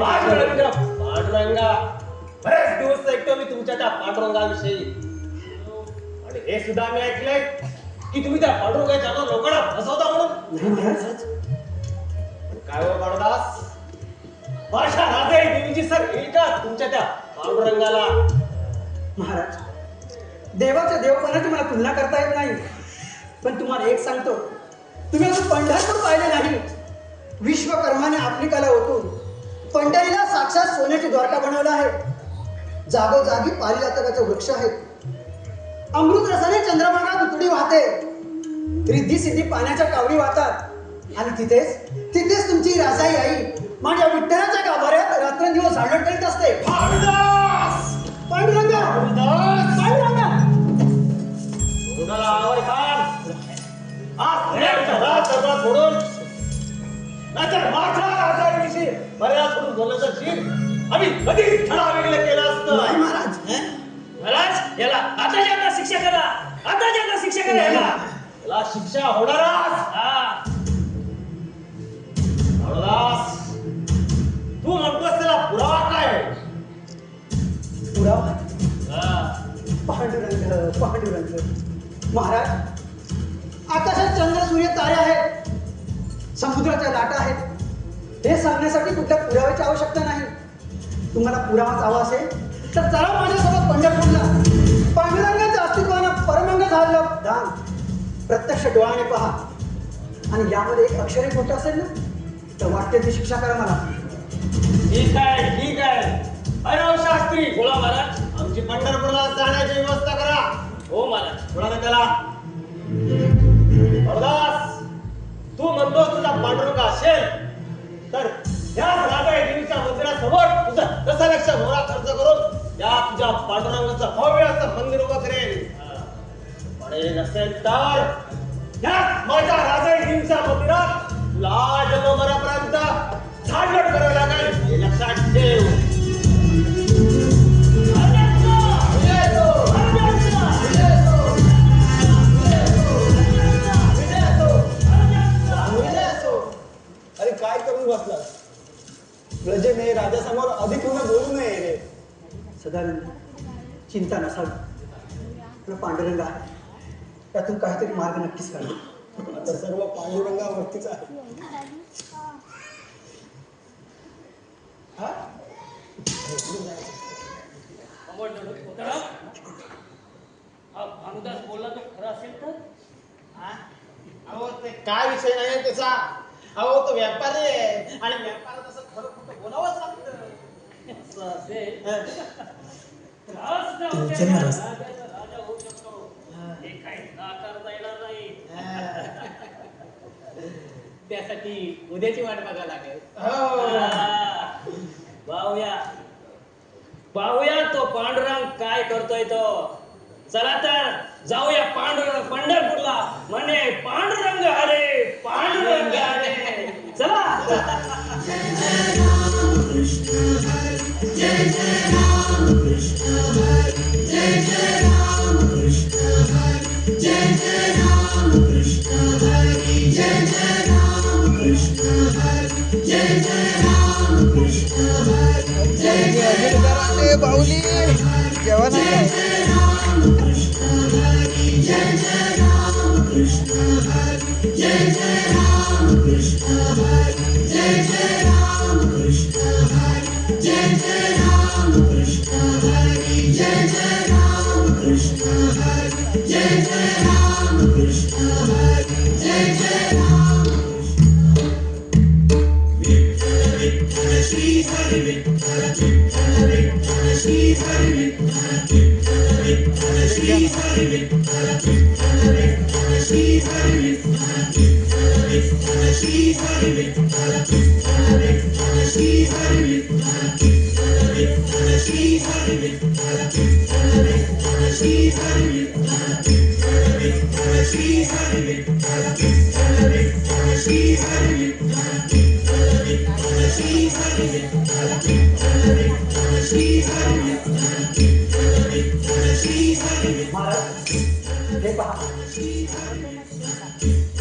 [SPEAKER 11] पांडुरंग पांडुरंगा. बरेच दिवस ऐकतो मी तुमच्या त्या पांडुरंगाविषयी. आणि हे सुद्धा मी ऐकलंय की तुम्ही त्या पांडुरंगाच्या लोकांना फसवता म्हणून.
[SPEAKER 1] नाही महाराज.
[SPEAKER 11] काय हो पांडुदास माझ्या राजाई देवीची सर येईल का तुमच्या त्या पांडुरंगाला.
[SPEAKER 1] महाराज देवाच्या देवपणाची मला तुलना करता येत नाही. पण तुम्हाला एक सांगतो तुम्ही अजून पंढरपूर पाहिले नाही. विश्वकर्माने आपली कला ओतून पंढरीला साक्षात सोन्याची द्वारका बनवलं आहे. जागोजागी पारिजातकाचे वृक्ष आहेत. अमृत रसाने चंद्रभागा दुतडी वाहते. रिद्धी सिद्धी पाण्याच्या कावडी वाहतात. आणि तिथेच तुमची राजाई आई माझ्या विठ्ठलाच्या गाभाऱ्यात रात्रंदिवस झाडण करीत असते. पांडुरंगा पांडुरंगा
[SPEAKER 11] कोणाला आवाज काढ. आज राज दरबार सोडून नाहीतर माझ्या राजाविषयी मर्यादा सोडून बोलण्याचा शीर आम्ही कधीच छळा वेगळं केलं असतं.
[SPEAKER 1] नाही महाराज.
[SPEAKER 7] महाराज याला आता शिक्षा करा. आता शिक्षा करा याला.
[SPEAKER 11] याला शिक्षा होणारच.
[SPEAKER 7] हा.
[SPEAKER 11] हरदास, तू म्हणतोस त्याला पुरावा काय आहे?
[SPEAKER 1] पुरावा
[SPEAKER 7] हा.
[SPEAKER 1] पांडुरंग महाराज, आकाशात चंद्र सूर्य तारे आहेत. समुद्राच्या लाटा आहेत. हे सांगण्यासाठी कुठल्या पुराव्याची आवश्यकता नाही. तुम्हाला पुरावा हवा असेल तर चला माझ्यासोबत पंढरपूरला. पांडुरंगाच्या अस्तित्वानं परमंग झालं दान प्रत्यक्ष डोळ्याने पहा. आणि यामध्ये एक अक्षरही खोटं असेल ना तर वाटते ती शिक्षा करा मला.
[SPEAKER 11] ठीक आहे. अरे शास्त्री,
[SPEAKER 7] बोला महाराज.
[SPEAKER 11] आमची पंढरपूरला जाण्याची व्यवस्था करा.
[SPEAKER 7] हो महाराज.
[SPEAKER 11] कोणाला त्याला हरदास, तू म्हणतोस तुझा पांडुरंग असेल तर या राजाच्या मंदिरासमोर तुझा 10 लाख मोहरा खर्च करून या तुझ्या पांडुरंगाचं भव्य असं मंदिर उभं करेल. पण हे नसेल तर याच माझ्या राजाच्या मंदिरात तुला जन्मभरापर्यंत झाडलोट करावं लागेल. हे लक्षात ठेव.
[SPEAKER 4] अरे काय करून बसला? प्रजेने राजासमोर अधिक होणं बोलू नये रे.
[SPEAKER 1] सदानंद, चिंता नसावी. आपला पांडुरंग आहे. त्यातून काहीतरी मार्ग नक्कीच काढतो.
[SPEAKER 4] आता सर्व पांडुरंगावरतीच आहे.
[SPEAKER 7] भानुदास बोलला तो खरं असेल तर?
[SPEAKER 2] अहो ते काय विषय नाही त्याचा. अहो तो व्यापारी आहे आणि व्यापारात असं खरं खोटं बोलावंच लागतं.
[SPEAKER 7] असं असेल. राजा होऊ शकतो. हे काही नाकारता येणार नाही.
[SPEAKER 8] त्यासाठी उद्याची वाट बघायला लागेल.
[SPEAKER 7] पाहूया तो पांडुरंग काय करतोय तो. चला तर जाऊया पंढरपूरला. म्हणे पांडुरंग हरे पांडुरंग हरे. चला.
[SPEAKER 1] बाहुली जेवण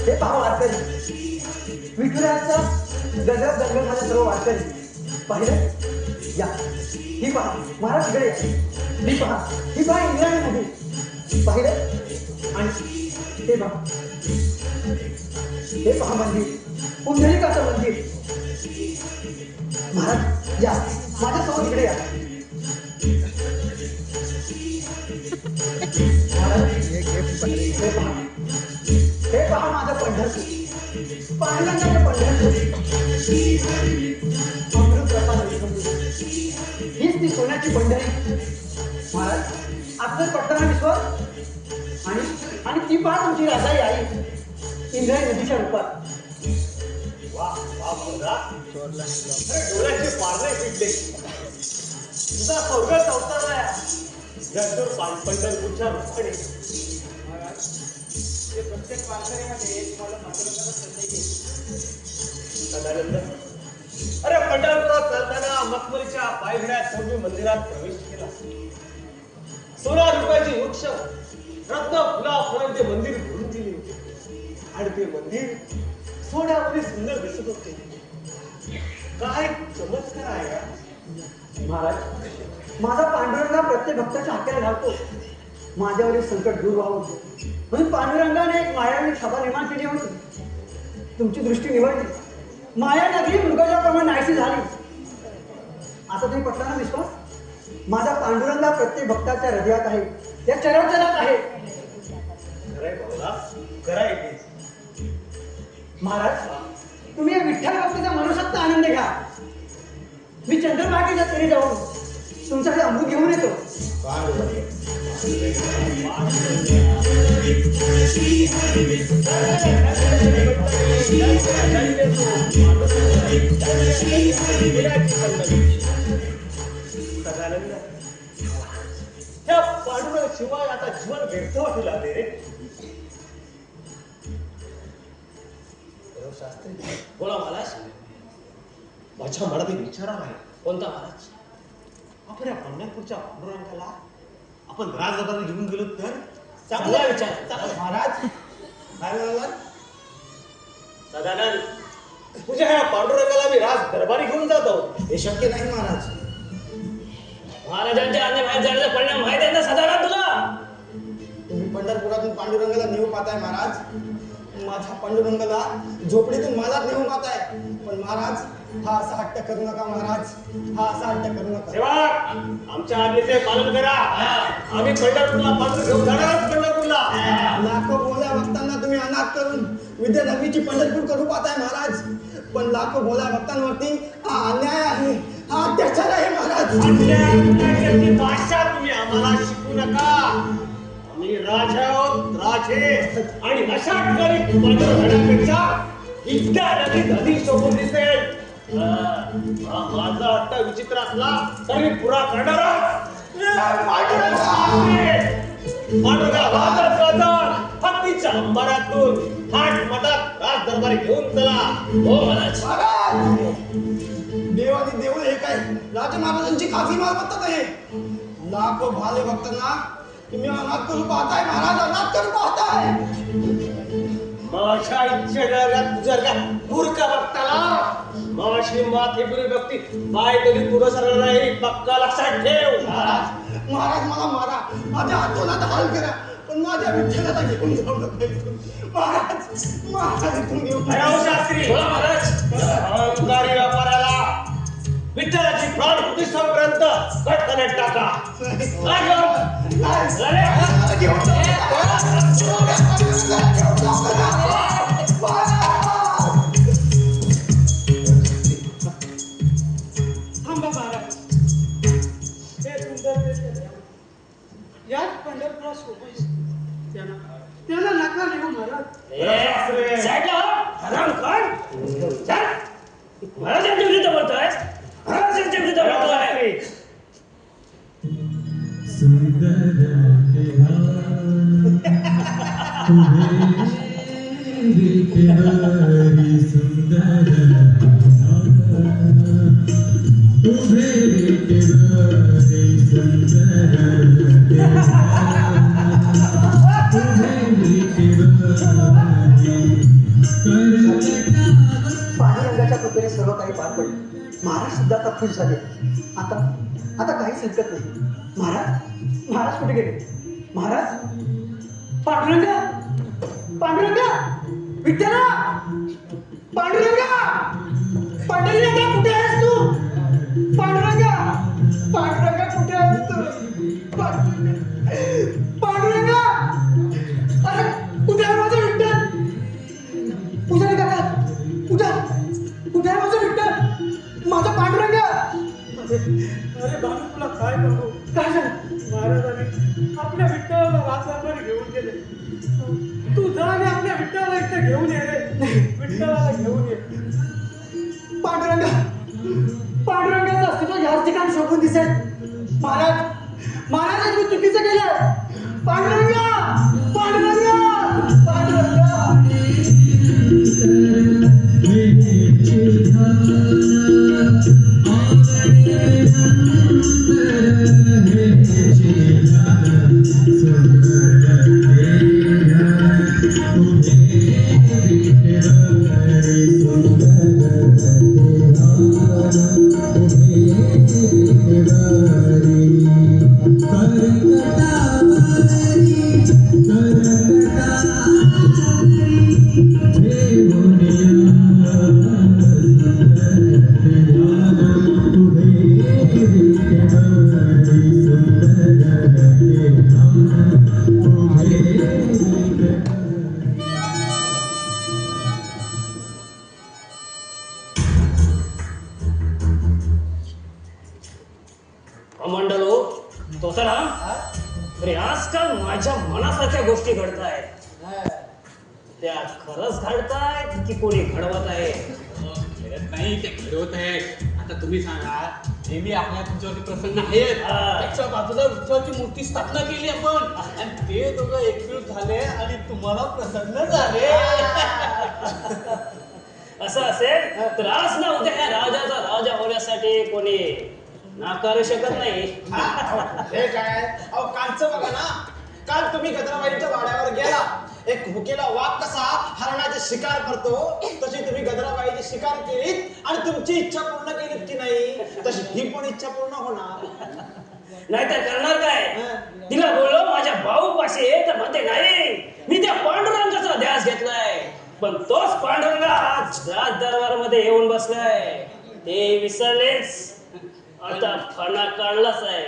[SPEAKER 1] हे पहा वारकरी. विठुरायाचा गजरात जंगलमध्ये सर्व वारकरी पाहिलं. या ही पहा महाराज इकडे या. ही पहा इंद्रायणी नदी पाहिलं. आणि हे पहा मंदिर, पुंडलिकाचं मंदिर. महाराज या माझ्यासोबत इकडे या. महाराज हे पहा माझं पंढरपूर. पांडुरंगाच्या पंढरपूर अमृतप्रसाद विश्वंभरी. हीच ती सोन्याची पंढरी. महाराज आपलं पटणारा विश्वास आणि आणि ती पहा तुमची राजाई आई इंद्रायणी नदीच्या रूपात.
[SPEAKER 11] वा वा मुलगा. अरे डोळ्याचे पारणे फिटले. तुझा सौगत अवतारला गंधूर पंढरपूरच्या रूपाने.
[SPEAKER 10] ते प्रत्येक वारकऱ्यामध्ये तुम्हाला पांडुरंगाचा संदेश येईल.
[SPEAKER 11] सदानंद, अरे पंढरपुरात चालताना मखमलीच्या पायघड्यात तुम्ही मंदिरात प्रवेश केला. 16 रुपयाची वृक्ष रत्न फुला फुलांचे मंदिर भरून दिले होते आणि ते मंदिर सोन्यामध्ये सुंदर दिसत होते. काय चमत्कार आहे यार.
[SPEAKER 1] महाराज माझा पांडुरंगा प्रत्येक भक्ताच्या हाकेला घालतो. माझ्यावरील संकट दूर व्हावं म्हणून पांडुरंगाने एक मायावी सभा निर्माण केली होती. तुमची दृष्टी निवडली. माया नगरी मृगजाप्रमाणे नाहीशी झाली. आता तुम्ही पटला विश्वास. माझा पांडुरंगा प्रत्येक भक्ताच्या हृदयात आहे, या चराचरात आहे.
[SPEAKER 11] खरंय बाबा, खरंय ते.
[SPEAKER 1] महाराज तुम्ही या विठ्ठल भक्तीचा मनोसक्त आनंद घ्या. मी चंद्रभागेच्या तरी जाऊन तुमच्याकडे अमृत घेऊन येतो.
[SPEAKER 11] सदानंद, त्या पांडुरंग शिवाय आता जीवन व्यर्थ वाटू लागले रे. शास्त्री,
[SPEAKER 7] बोला महाराज.
[SPEAKER 11] माझ्या मनात एक विचार आहे.
[SPEAKER 7] कोणता महाराज?
[SPEAKER 11] आपण या पंढरपूरच्या पांडुरंगाला आपण राजदरबारी घेऊन गेलो तर
[SPEAKER 7] चांगला विचार.
[SPEAKER 4] महाराज काय म्हणाला?
[SPEAKER 11] सदानंद, तुझ्या ह्या पांडुरंगाला मी राज दरबारी घेऊन जातो.
[SPEAKER 4] हे शक्य नाही महाराज.
[SPEAKER 7] महाराजांच्या अन्य बाहेर जाण्याचा परिणाम माहिती आहे ना साधारण तुला?
[SPEAKER 4] तुम्ही पंढरपुरातून पांडुरंगाला नेऊ पाहताय महाराज. माझ्या पांडुरंगाला झोपडीतून मला नेऊ पाहताय. पण महाराज हा असा हट्ट करू नका महाराज. हा असा हट्ट करू नका.
[SPEAKER 11] सेवक, आमच्या आज्ञेचे पालन करा. आम्ही पंढरपूरला पांडुरंग घेऊन जाणारच पंढरपूरला.
[SPEAKER 4] लाखो भोल्या भक्तांना तुम्ही अनाथ करून विद्यानगरीची पंढरपूर करू पाहताय महाराज. पण लाखो भोल्या भक्तांवरती हा अन्याय आहे, हा अत्याचार आहे महाराज.
[SPEAKER 11] अन्यायाची भाषा तुम्ही आम्हाला शिकू नका. आम्ही राजा आहोत, राजे. आणि अशा ठिकाणी तुम्हाला राहण्यापेक्षा इतक्या नदीत अधिक शोभून दिसेल. हा माझा हट्ट विचित्र असला तरी पुरा करणारच. हत्तीच्या अंबारातून थाट मठात राज दरबारी घेऊन चला.
[SPEAKER 7] हो महाराज.
[SPEAKER 4] देव आणि देऊळ हे काय राजे महाराजांची खाजगी मालमत्ता नाही. लाखो भाले भक्तांना तुम्ही अनाथ करू पाहताय महाराज. अनाथ करू पाहताय.
[SPEAKER 11] माझ्या इच्छेला तुझ्या का मूर्ख भक्ताला माझी माथेपुरी भक्ती पाय तरी पुढं सरळ नाही. पक्का लक्षात ठेव.
[SPEAKER 4] महाराज मला मारा, माझ्या हातोनात हाल करा, पण माझ्या विठ्ठलाला घेऊन जाऊ नका. महाराज इथून घेऊन
[SPEAKER 11] शास्त्री,
[SPEAKER 7] बोला महाराज.
[SPEAKER 11] अहंकारी व्यापाराला विठ्ठलाची प्राण प्रतिष्ठापर्यंत कटकनेट टाका.
[SPEAKER 1] थांबा महाराज. हे सुंदर याच पंढरपुरात सोबत त्यांना नका लिहू महाराज.
[SPEAKER 7] साईडला हो. हराम खान. चल. महाराजांच्या विरुद्ध बोलतोय. महाराजांच्या विरुद्ध बोलतोय.
[SPEAKER 1] पांडुरंगाच्या कृपेने सर्व काही पार पडले. महाराज सुद्धा आता खुश झाले. आता काहीच हरकत नाही. महाराज कुठे गेले? महाराज, पांडुरंगा, विठ्ठला, पांडुरंगा कुठे आहेस तू? पांडुरंगा कुठे आहेस तू? पांडुरंगा, अरे कुठे आहे माझा विठ्ठल? पुजारी काका
[SPEAKER 11] अरे बाबा तुला काय सांगू
[SPEAKER 1] काय झालं
[SPEAKER 11] महाराजांनी आपल्या विठ्ठलाला राजदरबारी घेऊन गेले. तू जा आणि आपल्या विठ्ठलाला इथे घेऊन ये रे. विठ्ठलाला घेऊन ये.
[SPEAKER 1] पांडुरंगा पांडुरंगाचं अस्तित्व याच ठिकाणी शोभून दिसेल. महाराज महाराज मी चुकीचं केलं. पांडुरंगा पांडुरंगा पांडुरंगा
[SPEAKER 7] मंडलो तो तर अरे आजकाल माझ्या मनासारख्या गोष्टी घडतायत. त्या खरंच घडतायत की कोणी घडवत आहे?
[SPEAKER 10] घडत नाही, ते घडवत आहे. आता तुम्ही सांगा, नेहमी आपल्या तुमच्यावरती प्रसन्न आहेत. त्याच्या बाजूला विठ्ठलाची मूर्ती स्थापना केली आपण आणि ते दोघं एकजूट झाले आणि तुम्हाला प्रसन्न झाले.
[SPEAKER 7] असं असेल तर आज ना उद्या ह्या राजाचा राजा होण्यासाठी कोणी नाकारू शकत नाही.
[SPEAKER 2] हे काय अहो कालचं बघा ना. काल तुम्ही गजराबाईच्या वाड्यावर गेला. एक भुकेला वाघ कसा हरणाची शिकार करतो तशी तुम्ही गजराबाईची शिकार केलीत आणि तुमची इच्छा पूर्ण केलीत की नाही, तशी ही पण इच्छा पूर्ण होणार.
[SPEAKER 7] नाहीतर करणार काय? तिला बोललो माझ्या भाऊ पाशी तर म्हणते नाही मी त्या पांडुरंगाचा ध्यास घेतलाय. पण तोच पांडुरंग आज राज दरबार मध्ये येऊन बसलाय. ते विसरलेच. आता फणा काढलाच आहे.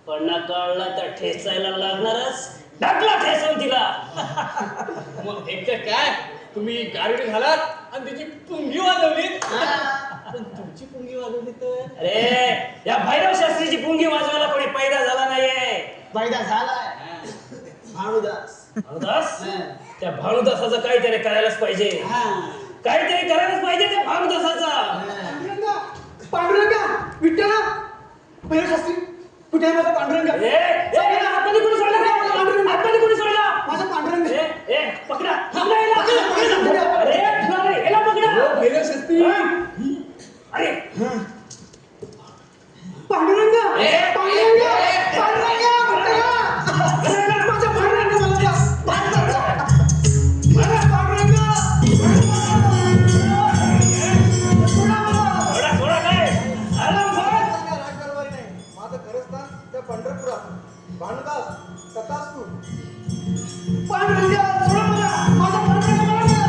[SPEAKER 7] फणा काढला तर ठेचायला लागणारच. टाकला ठेचून तिला.
[SPEAKER 10] मग एक तर काय, तुम्ही गारडी घालात आणि त्याची पुंगी वाजवली. पण तुमची पुंगी वाजवली तर
[SPEAKER 7] अरे या भैरव शास्त्रीची पुंगी वाजवायला कोणी पैदा झाला नाहीये.
[SPEAKER 2] फायदा झालाय. भानुदास
[SPEAKER 7] भानुदास, त्या भानुदासाचं काहीतरी करायलाच पाहिजे. काहीतरी करायलाच पाहिजे त्या भानुदासाचा.
[SPEAKER 1] पांडुरंगा विठ्ठला भैरव शास्त्री कुठे आहे माझा पांडुरंगा?
[SPEAKER 7] आतमध्ये कोणी सोडला रे? आतमध्ये कोणी सोडला?
[SPEAKER 1] माझा पांडुरंग
[SPEAKER 7] पकडा. अरे याला पकडा.
[SPEAKER 1] भैरव शास्त्री
[SPEAKER 7] अरे
[SPEAKER 1] पांडुरंगा पांडुरंगा पांडुरंगा विठ्ठला माझा पांडुरंग मला द्या. माझा पांडुरंगा
[SPEAKER 7] थोडा काय
[SPEAKER 4] माझं खरंच ना त्या पंढरपुरात भानुदास तथास्तु.
[SPEAKER 1] पांडुरंगा सोडा मला. माझा पांडुरंग मला द्या.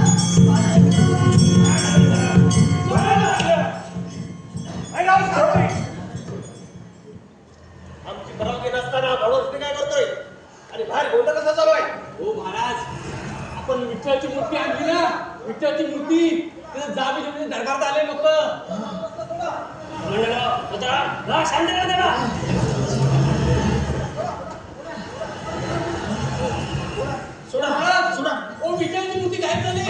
[SPEAKER 11] आमची परवानगी नसताना भाडोत्री काय करतोय आणि बाहेर गोंधळ कसा चालू आहे?
[SPEAKER 10] हो महाराज, आपण विठ्ठलाची मूर्ती आणली ना, विठ्ठलाची मूर्ती तिथं जाबी म्हणजे दरबारात आले लोक.
[SPEAKER 7] मंडळ शांत करा त्याला.
[SPEAKER 10] सोडा महाराज, सोडा. ओ विठ्ठलाची मूर्ती गायब झाली.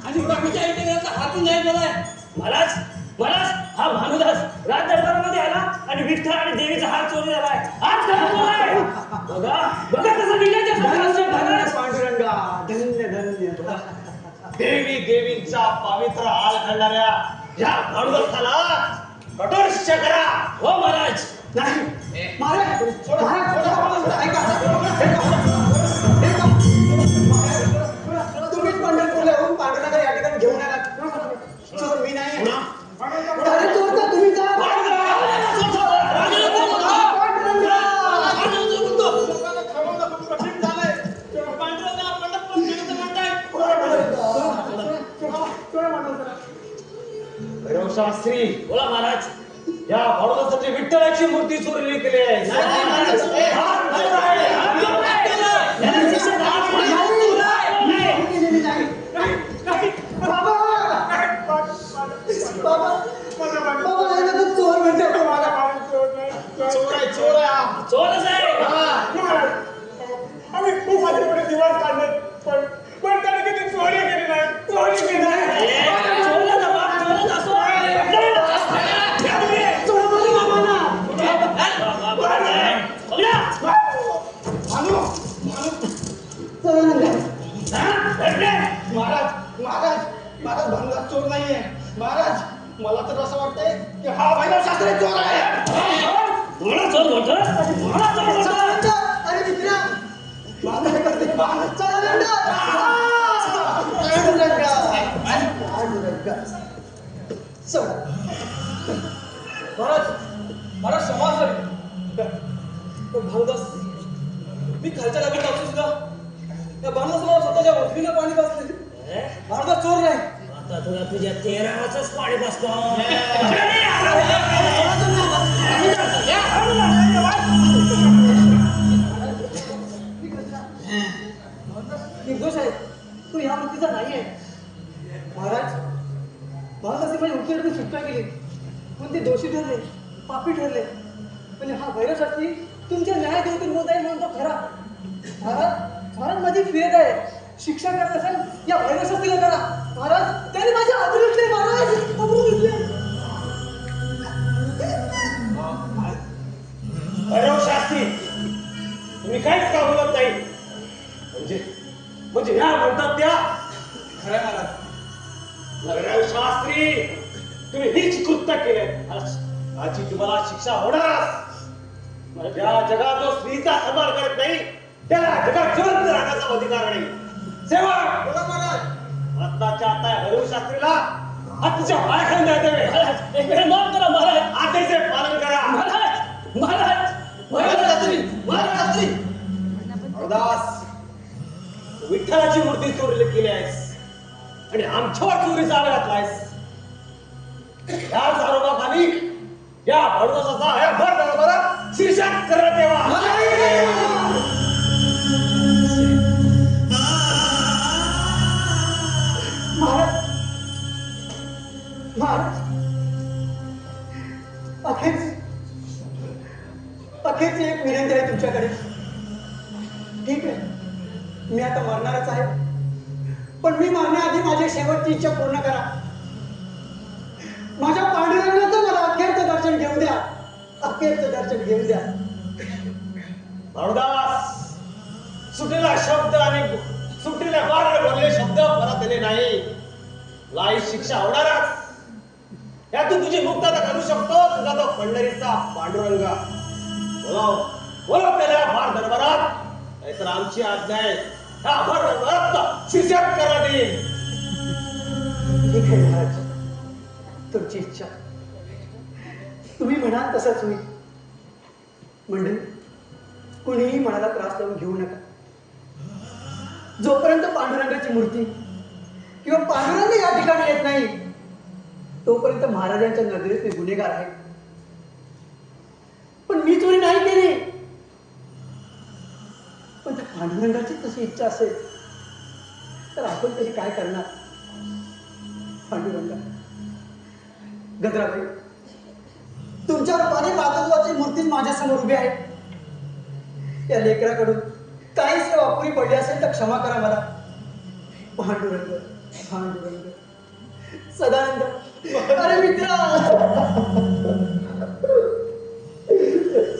[SPEAKER 10] आणि बाकीच्या आईच्या हातून गायब झालाय.
[SPEAKER 7] महाराज महाराज हा भानुदास राज दरबारामध्ये आला आणि विठ्ठल आणि देवीचा हार चोरी झालाय. आज काय बघा बघा कसं विलायचं.
[SPEAKER 2] पांडुरंगा धन्य धन्य. देवी देवींचा पवित्र हाल घालणाऱ्या या भानुदासाला कठोर शिक्षा करा.
[SPEAKER 7] हो महाराज.
[SPEAKER 1] नाही महाराज महाराज
[SPEAKER 2] तुम्हीच पंढरपूरला येऊन पांडुरंगा या ठिकाणी घेऊन आलात. चोर मी नाही.
[SPEAKER 1] अरे चोर तर तुम्ही जा.
[SPEAKER 2] भैरव शास्त्री
[SPEAKER 7] बोला महाराज.
[SPEAKER 2] या भानुदासाची विठ्ठलाची मूर्ती चोरीली केली आहे.
[SPEAKER 1] बाबा बाबा बाबा
[SPEAKER 7] चोरच आहे.
[SPEAKER 2] आम्ही खूप माझ्याकडे दिवस काढले पण त्याने कधी चोरी केली नाही.
[SPEAKER 7] चोरला ना बाप, चोरच असो.
[SPEAKER 4] महाराज भानुदास चोर नाहीये. महाराज मला तर असं वाटतंय की हा भैरव शास्त्री चोर आहे.
[SPEAKER 7] मला चोर बोलतो, मला चोर बोलतो.
[SPEAKER 1] अरे मित्रा
[SPEAKER 4] काय करते
[SPEAKER 3] महाराज समाज भानुदास, मी खालच्या लागत असू सुद्धा त्या भानुदासाला स्वतःच्या वखरीनं पाणी पाजले. भानुदास चोर नाही.
[SPEAKER 7] आता तुला तुझ्या 13वाचंच पाणी पाजतो.
[SPEAKER 1] निर्दोष आहे, तू या वृत्तीचा नाही आहे. महाराज भानुदासी माझी वकील सुटका केली पण ते दोषी ठरले, पापी ठरले. पण हा भैरव शास्त्री तुमच्या न्यायादेवतील होत आहे म्हणून तो खरा. महाराज माझी फिरत आहे. शिक्षा करत असेल या भैरव शास्त्रीला करा. महाराज त्याने माझे आबरू घेतले. महाराज आबरू घेतले.
[SPEAKER 11] भैरव शास्त्री तुम्ही काहीच का बोलत नाही. म्हणजे ह्या म्हणतात त्या
[SPEAKER 3] खरं महाराज.
[SPEAKER 11] भैरव शास्त्री तुम्ही हीच कृत्य केले. आजची तुम्हाला शिक्षा होणारच. या जगात जो स्त्रीचा सन्मान करत नाही त्याला जगात जिवंत राहण्याचा अधिकार नाही. सेवक आत्ताच्या आता भैरव शास्त्रीला आजच्या पायाखाली द्या देवे.
[SPEAKER 7] एक वेळ माफ करा महाराज.
[SPEAKER 11] आदेशचे पालन करा.
[SPEAKER 7] महाराज महाराज
[SPEAKER 1] महाराज
[SPEAKER 11] हरदास विठ्ठलाची मूर्ती चोरीला केली आहेस आणि आमच्यावर चोरीचा आळ घातलायस. याच आरोपाखाली या भरदासाचा या भर दरबारात शीर्षक करण्यात यावा.
[SPEAKER 1] महाराज अखेरची एक विनंती आहे तुमच्याकडे. ठीक आहे, मी आता मरणारच आहे पण मी मरण्याआधी माझी शेवटची इच्छा पूर्ण करा. माझ्या पांडुरंगाचं मला अखेरचं दर्शन घेऊ द्या. अखेरचं दर्शन घेऊ द्या.
[SPEAKER 11] हरदास सुटीला शब्द आणि सुटीला मार्ग बोलले शब्द परत आले नाही. लाई शिक्षा होणारच. यातून तुझी मुक्तता करू शकतो तुझा तो पंढरीचा पांडुरंग. बोलव त्याला फार दरबारात. नाहीतर आमची आज्ञा आहे ह्या भर दरबारात शीर्षक करण्यात येईल.
[SPEAKER 1] ठीक आहे महाराज, तुमची इच्छा. तुम्ही म्हणाल तसंच होईल. मंडळी कुणीही मनाला त्रास लावून घेऊ नका. जोपर्यंत पांडुरंगाची मूर्ती किंवा पांडुरंग या ठिकाणी येत नाही तोपर्यंत महाराजांच्या नजरेत मी गुन्हेगार आहे. पण मी चोरी नाही केली. पण त्या पांडुरंगाची तशी इच्छा असेल तर आपण तरी काय करणार. पांडुरंगा गजराबाई, तुमच्या रूपाने मातृत्वाची मूर्ती माझ्यासमोर उभी आहे. या लेकराकडून काही सेवा अपुरी पडली असेल तर क्षमा करा मला. पांडुरंग पांडुरंग सदानंद. अरे मित्रा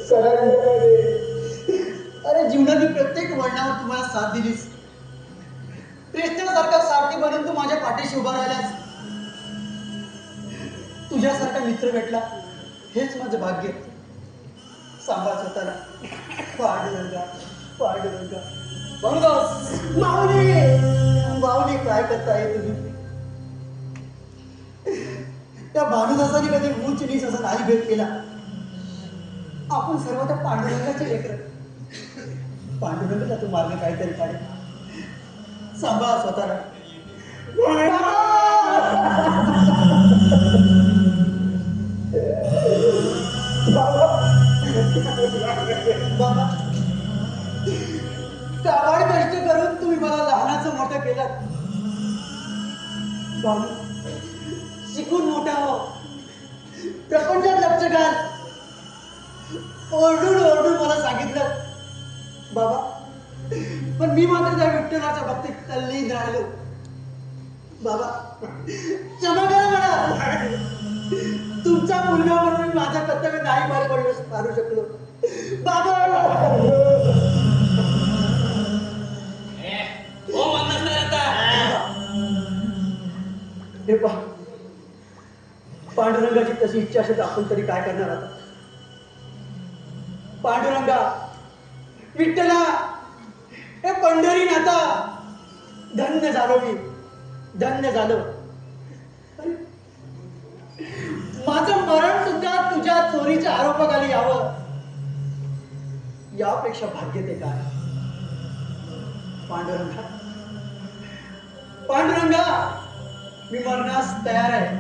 [SPEAKER 1] सदानंद, अरे जीवनातील प्रत्येक वळणावर तुम्हाला साथ दिलीस. कृष्णासारखा सारथी बनून तू माझ्या पाठीशी उभा राहिलास. तुझ्यासारखा मित्र भेटला हेच माझं भाग्य. सांभाळ स्वतःला. पांडुरंगा पांडुरंगा. भानुदास माऊली माऊली काय करताय तुम्ही. त्या भानुदासाने कधी उंच नीच असा नाही भेट केला. आपण सर्व त्या पांडुरंगाचे लेकर. पांडुरंगाचा तू मार्ग काहीतरी काढे. सांभाळ स्वतःला. बाबा काबाड कष्ट करून तुम्ही मला लहानाचं मोठं केलं. बाबा शिकून मोठा हो, प्रपंचात लक्ष घाल. ओरडून ओरडून मला सांगितलं बाबा, पण मी मात्र त्या विठ्ठलाच्या भक्तीत तल्लीन राहिलो. बाबा क्षमा करा मला, तुमचा मुलगा म्हणून मी माझं कर्तव्य नाही पारू शकलो. बाबा
[SPEAKER 10] हो म्हणत नाही आता.
[SPEAKER 1] हे पहा, पांडुरंगाची तशी इच्छा असेल तर आपण तरी काय करणार आता. पांडुरंगा, विठ्ठला, हे पंढरी नाथा, धन्य झालो मी, धन्य झालो. अरे, माझं मरण सुद्धा तुझ्या चोरीच्या आरोपाखाली यावं, यापेक्षा भाग्य ते काय. पांडुरंगा, पांडुरंगा, मी मरण्यास तयार आहे.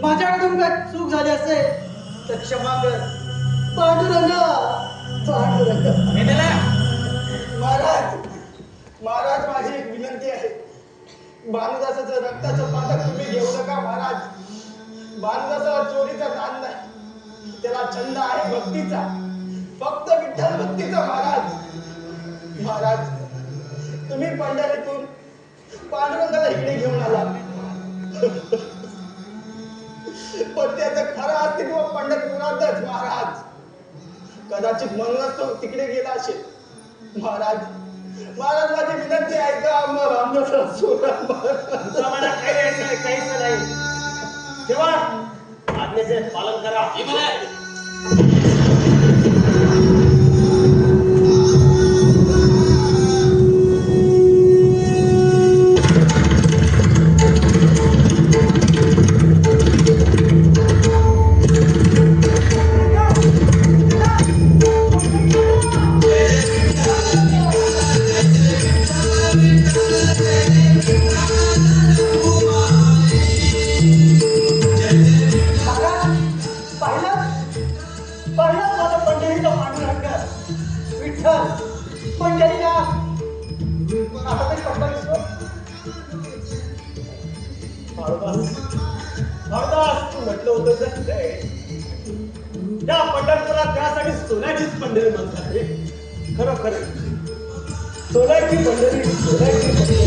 [SPEAKER 1] माझ्याकडून काय चूक झाली असेल तर क्षमा कर. पांडुरंगा, पांडुरंगा.
[SPEAKER 4] महाराज, महाराज, माझी एक विनंती आहे. भानुदासाचं रक्ताचं पातक तुम्ही घेऊ नका महाराज. भानुदासाला चोरीचा नाद नाही, त्याला छंद आहे भक्तीचा, फक्त विठ्ठल भक्तीचा. महाराज, महाराज, तुम्ही पंढरीतून पांडुरंगाला इकडे घेऊन आला, पण त्याचं खरं अस्तित्व पंढरपुरातच. महाराज, कदाचित म्हणूनच तो तिकडे गेला असेल. महाराज, महाराज, माझी विनंती ऐका. मग रामदास सोडा महाराज.
[SPEAKER 11] आम्हाला काहीच नाही. तेव्हा आज्ञेचे पालन करा. म्हटलं होतं त्या पंढरपुरात त्यासाठी सोन्याचीच पंढरी म्हणतात. खरं सोन्याची पंढरी, सोन्याची पंढरी.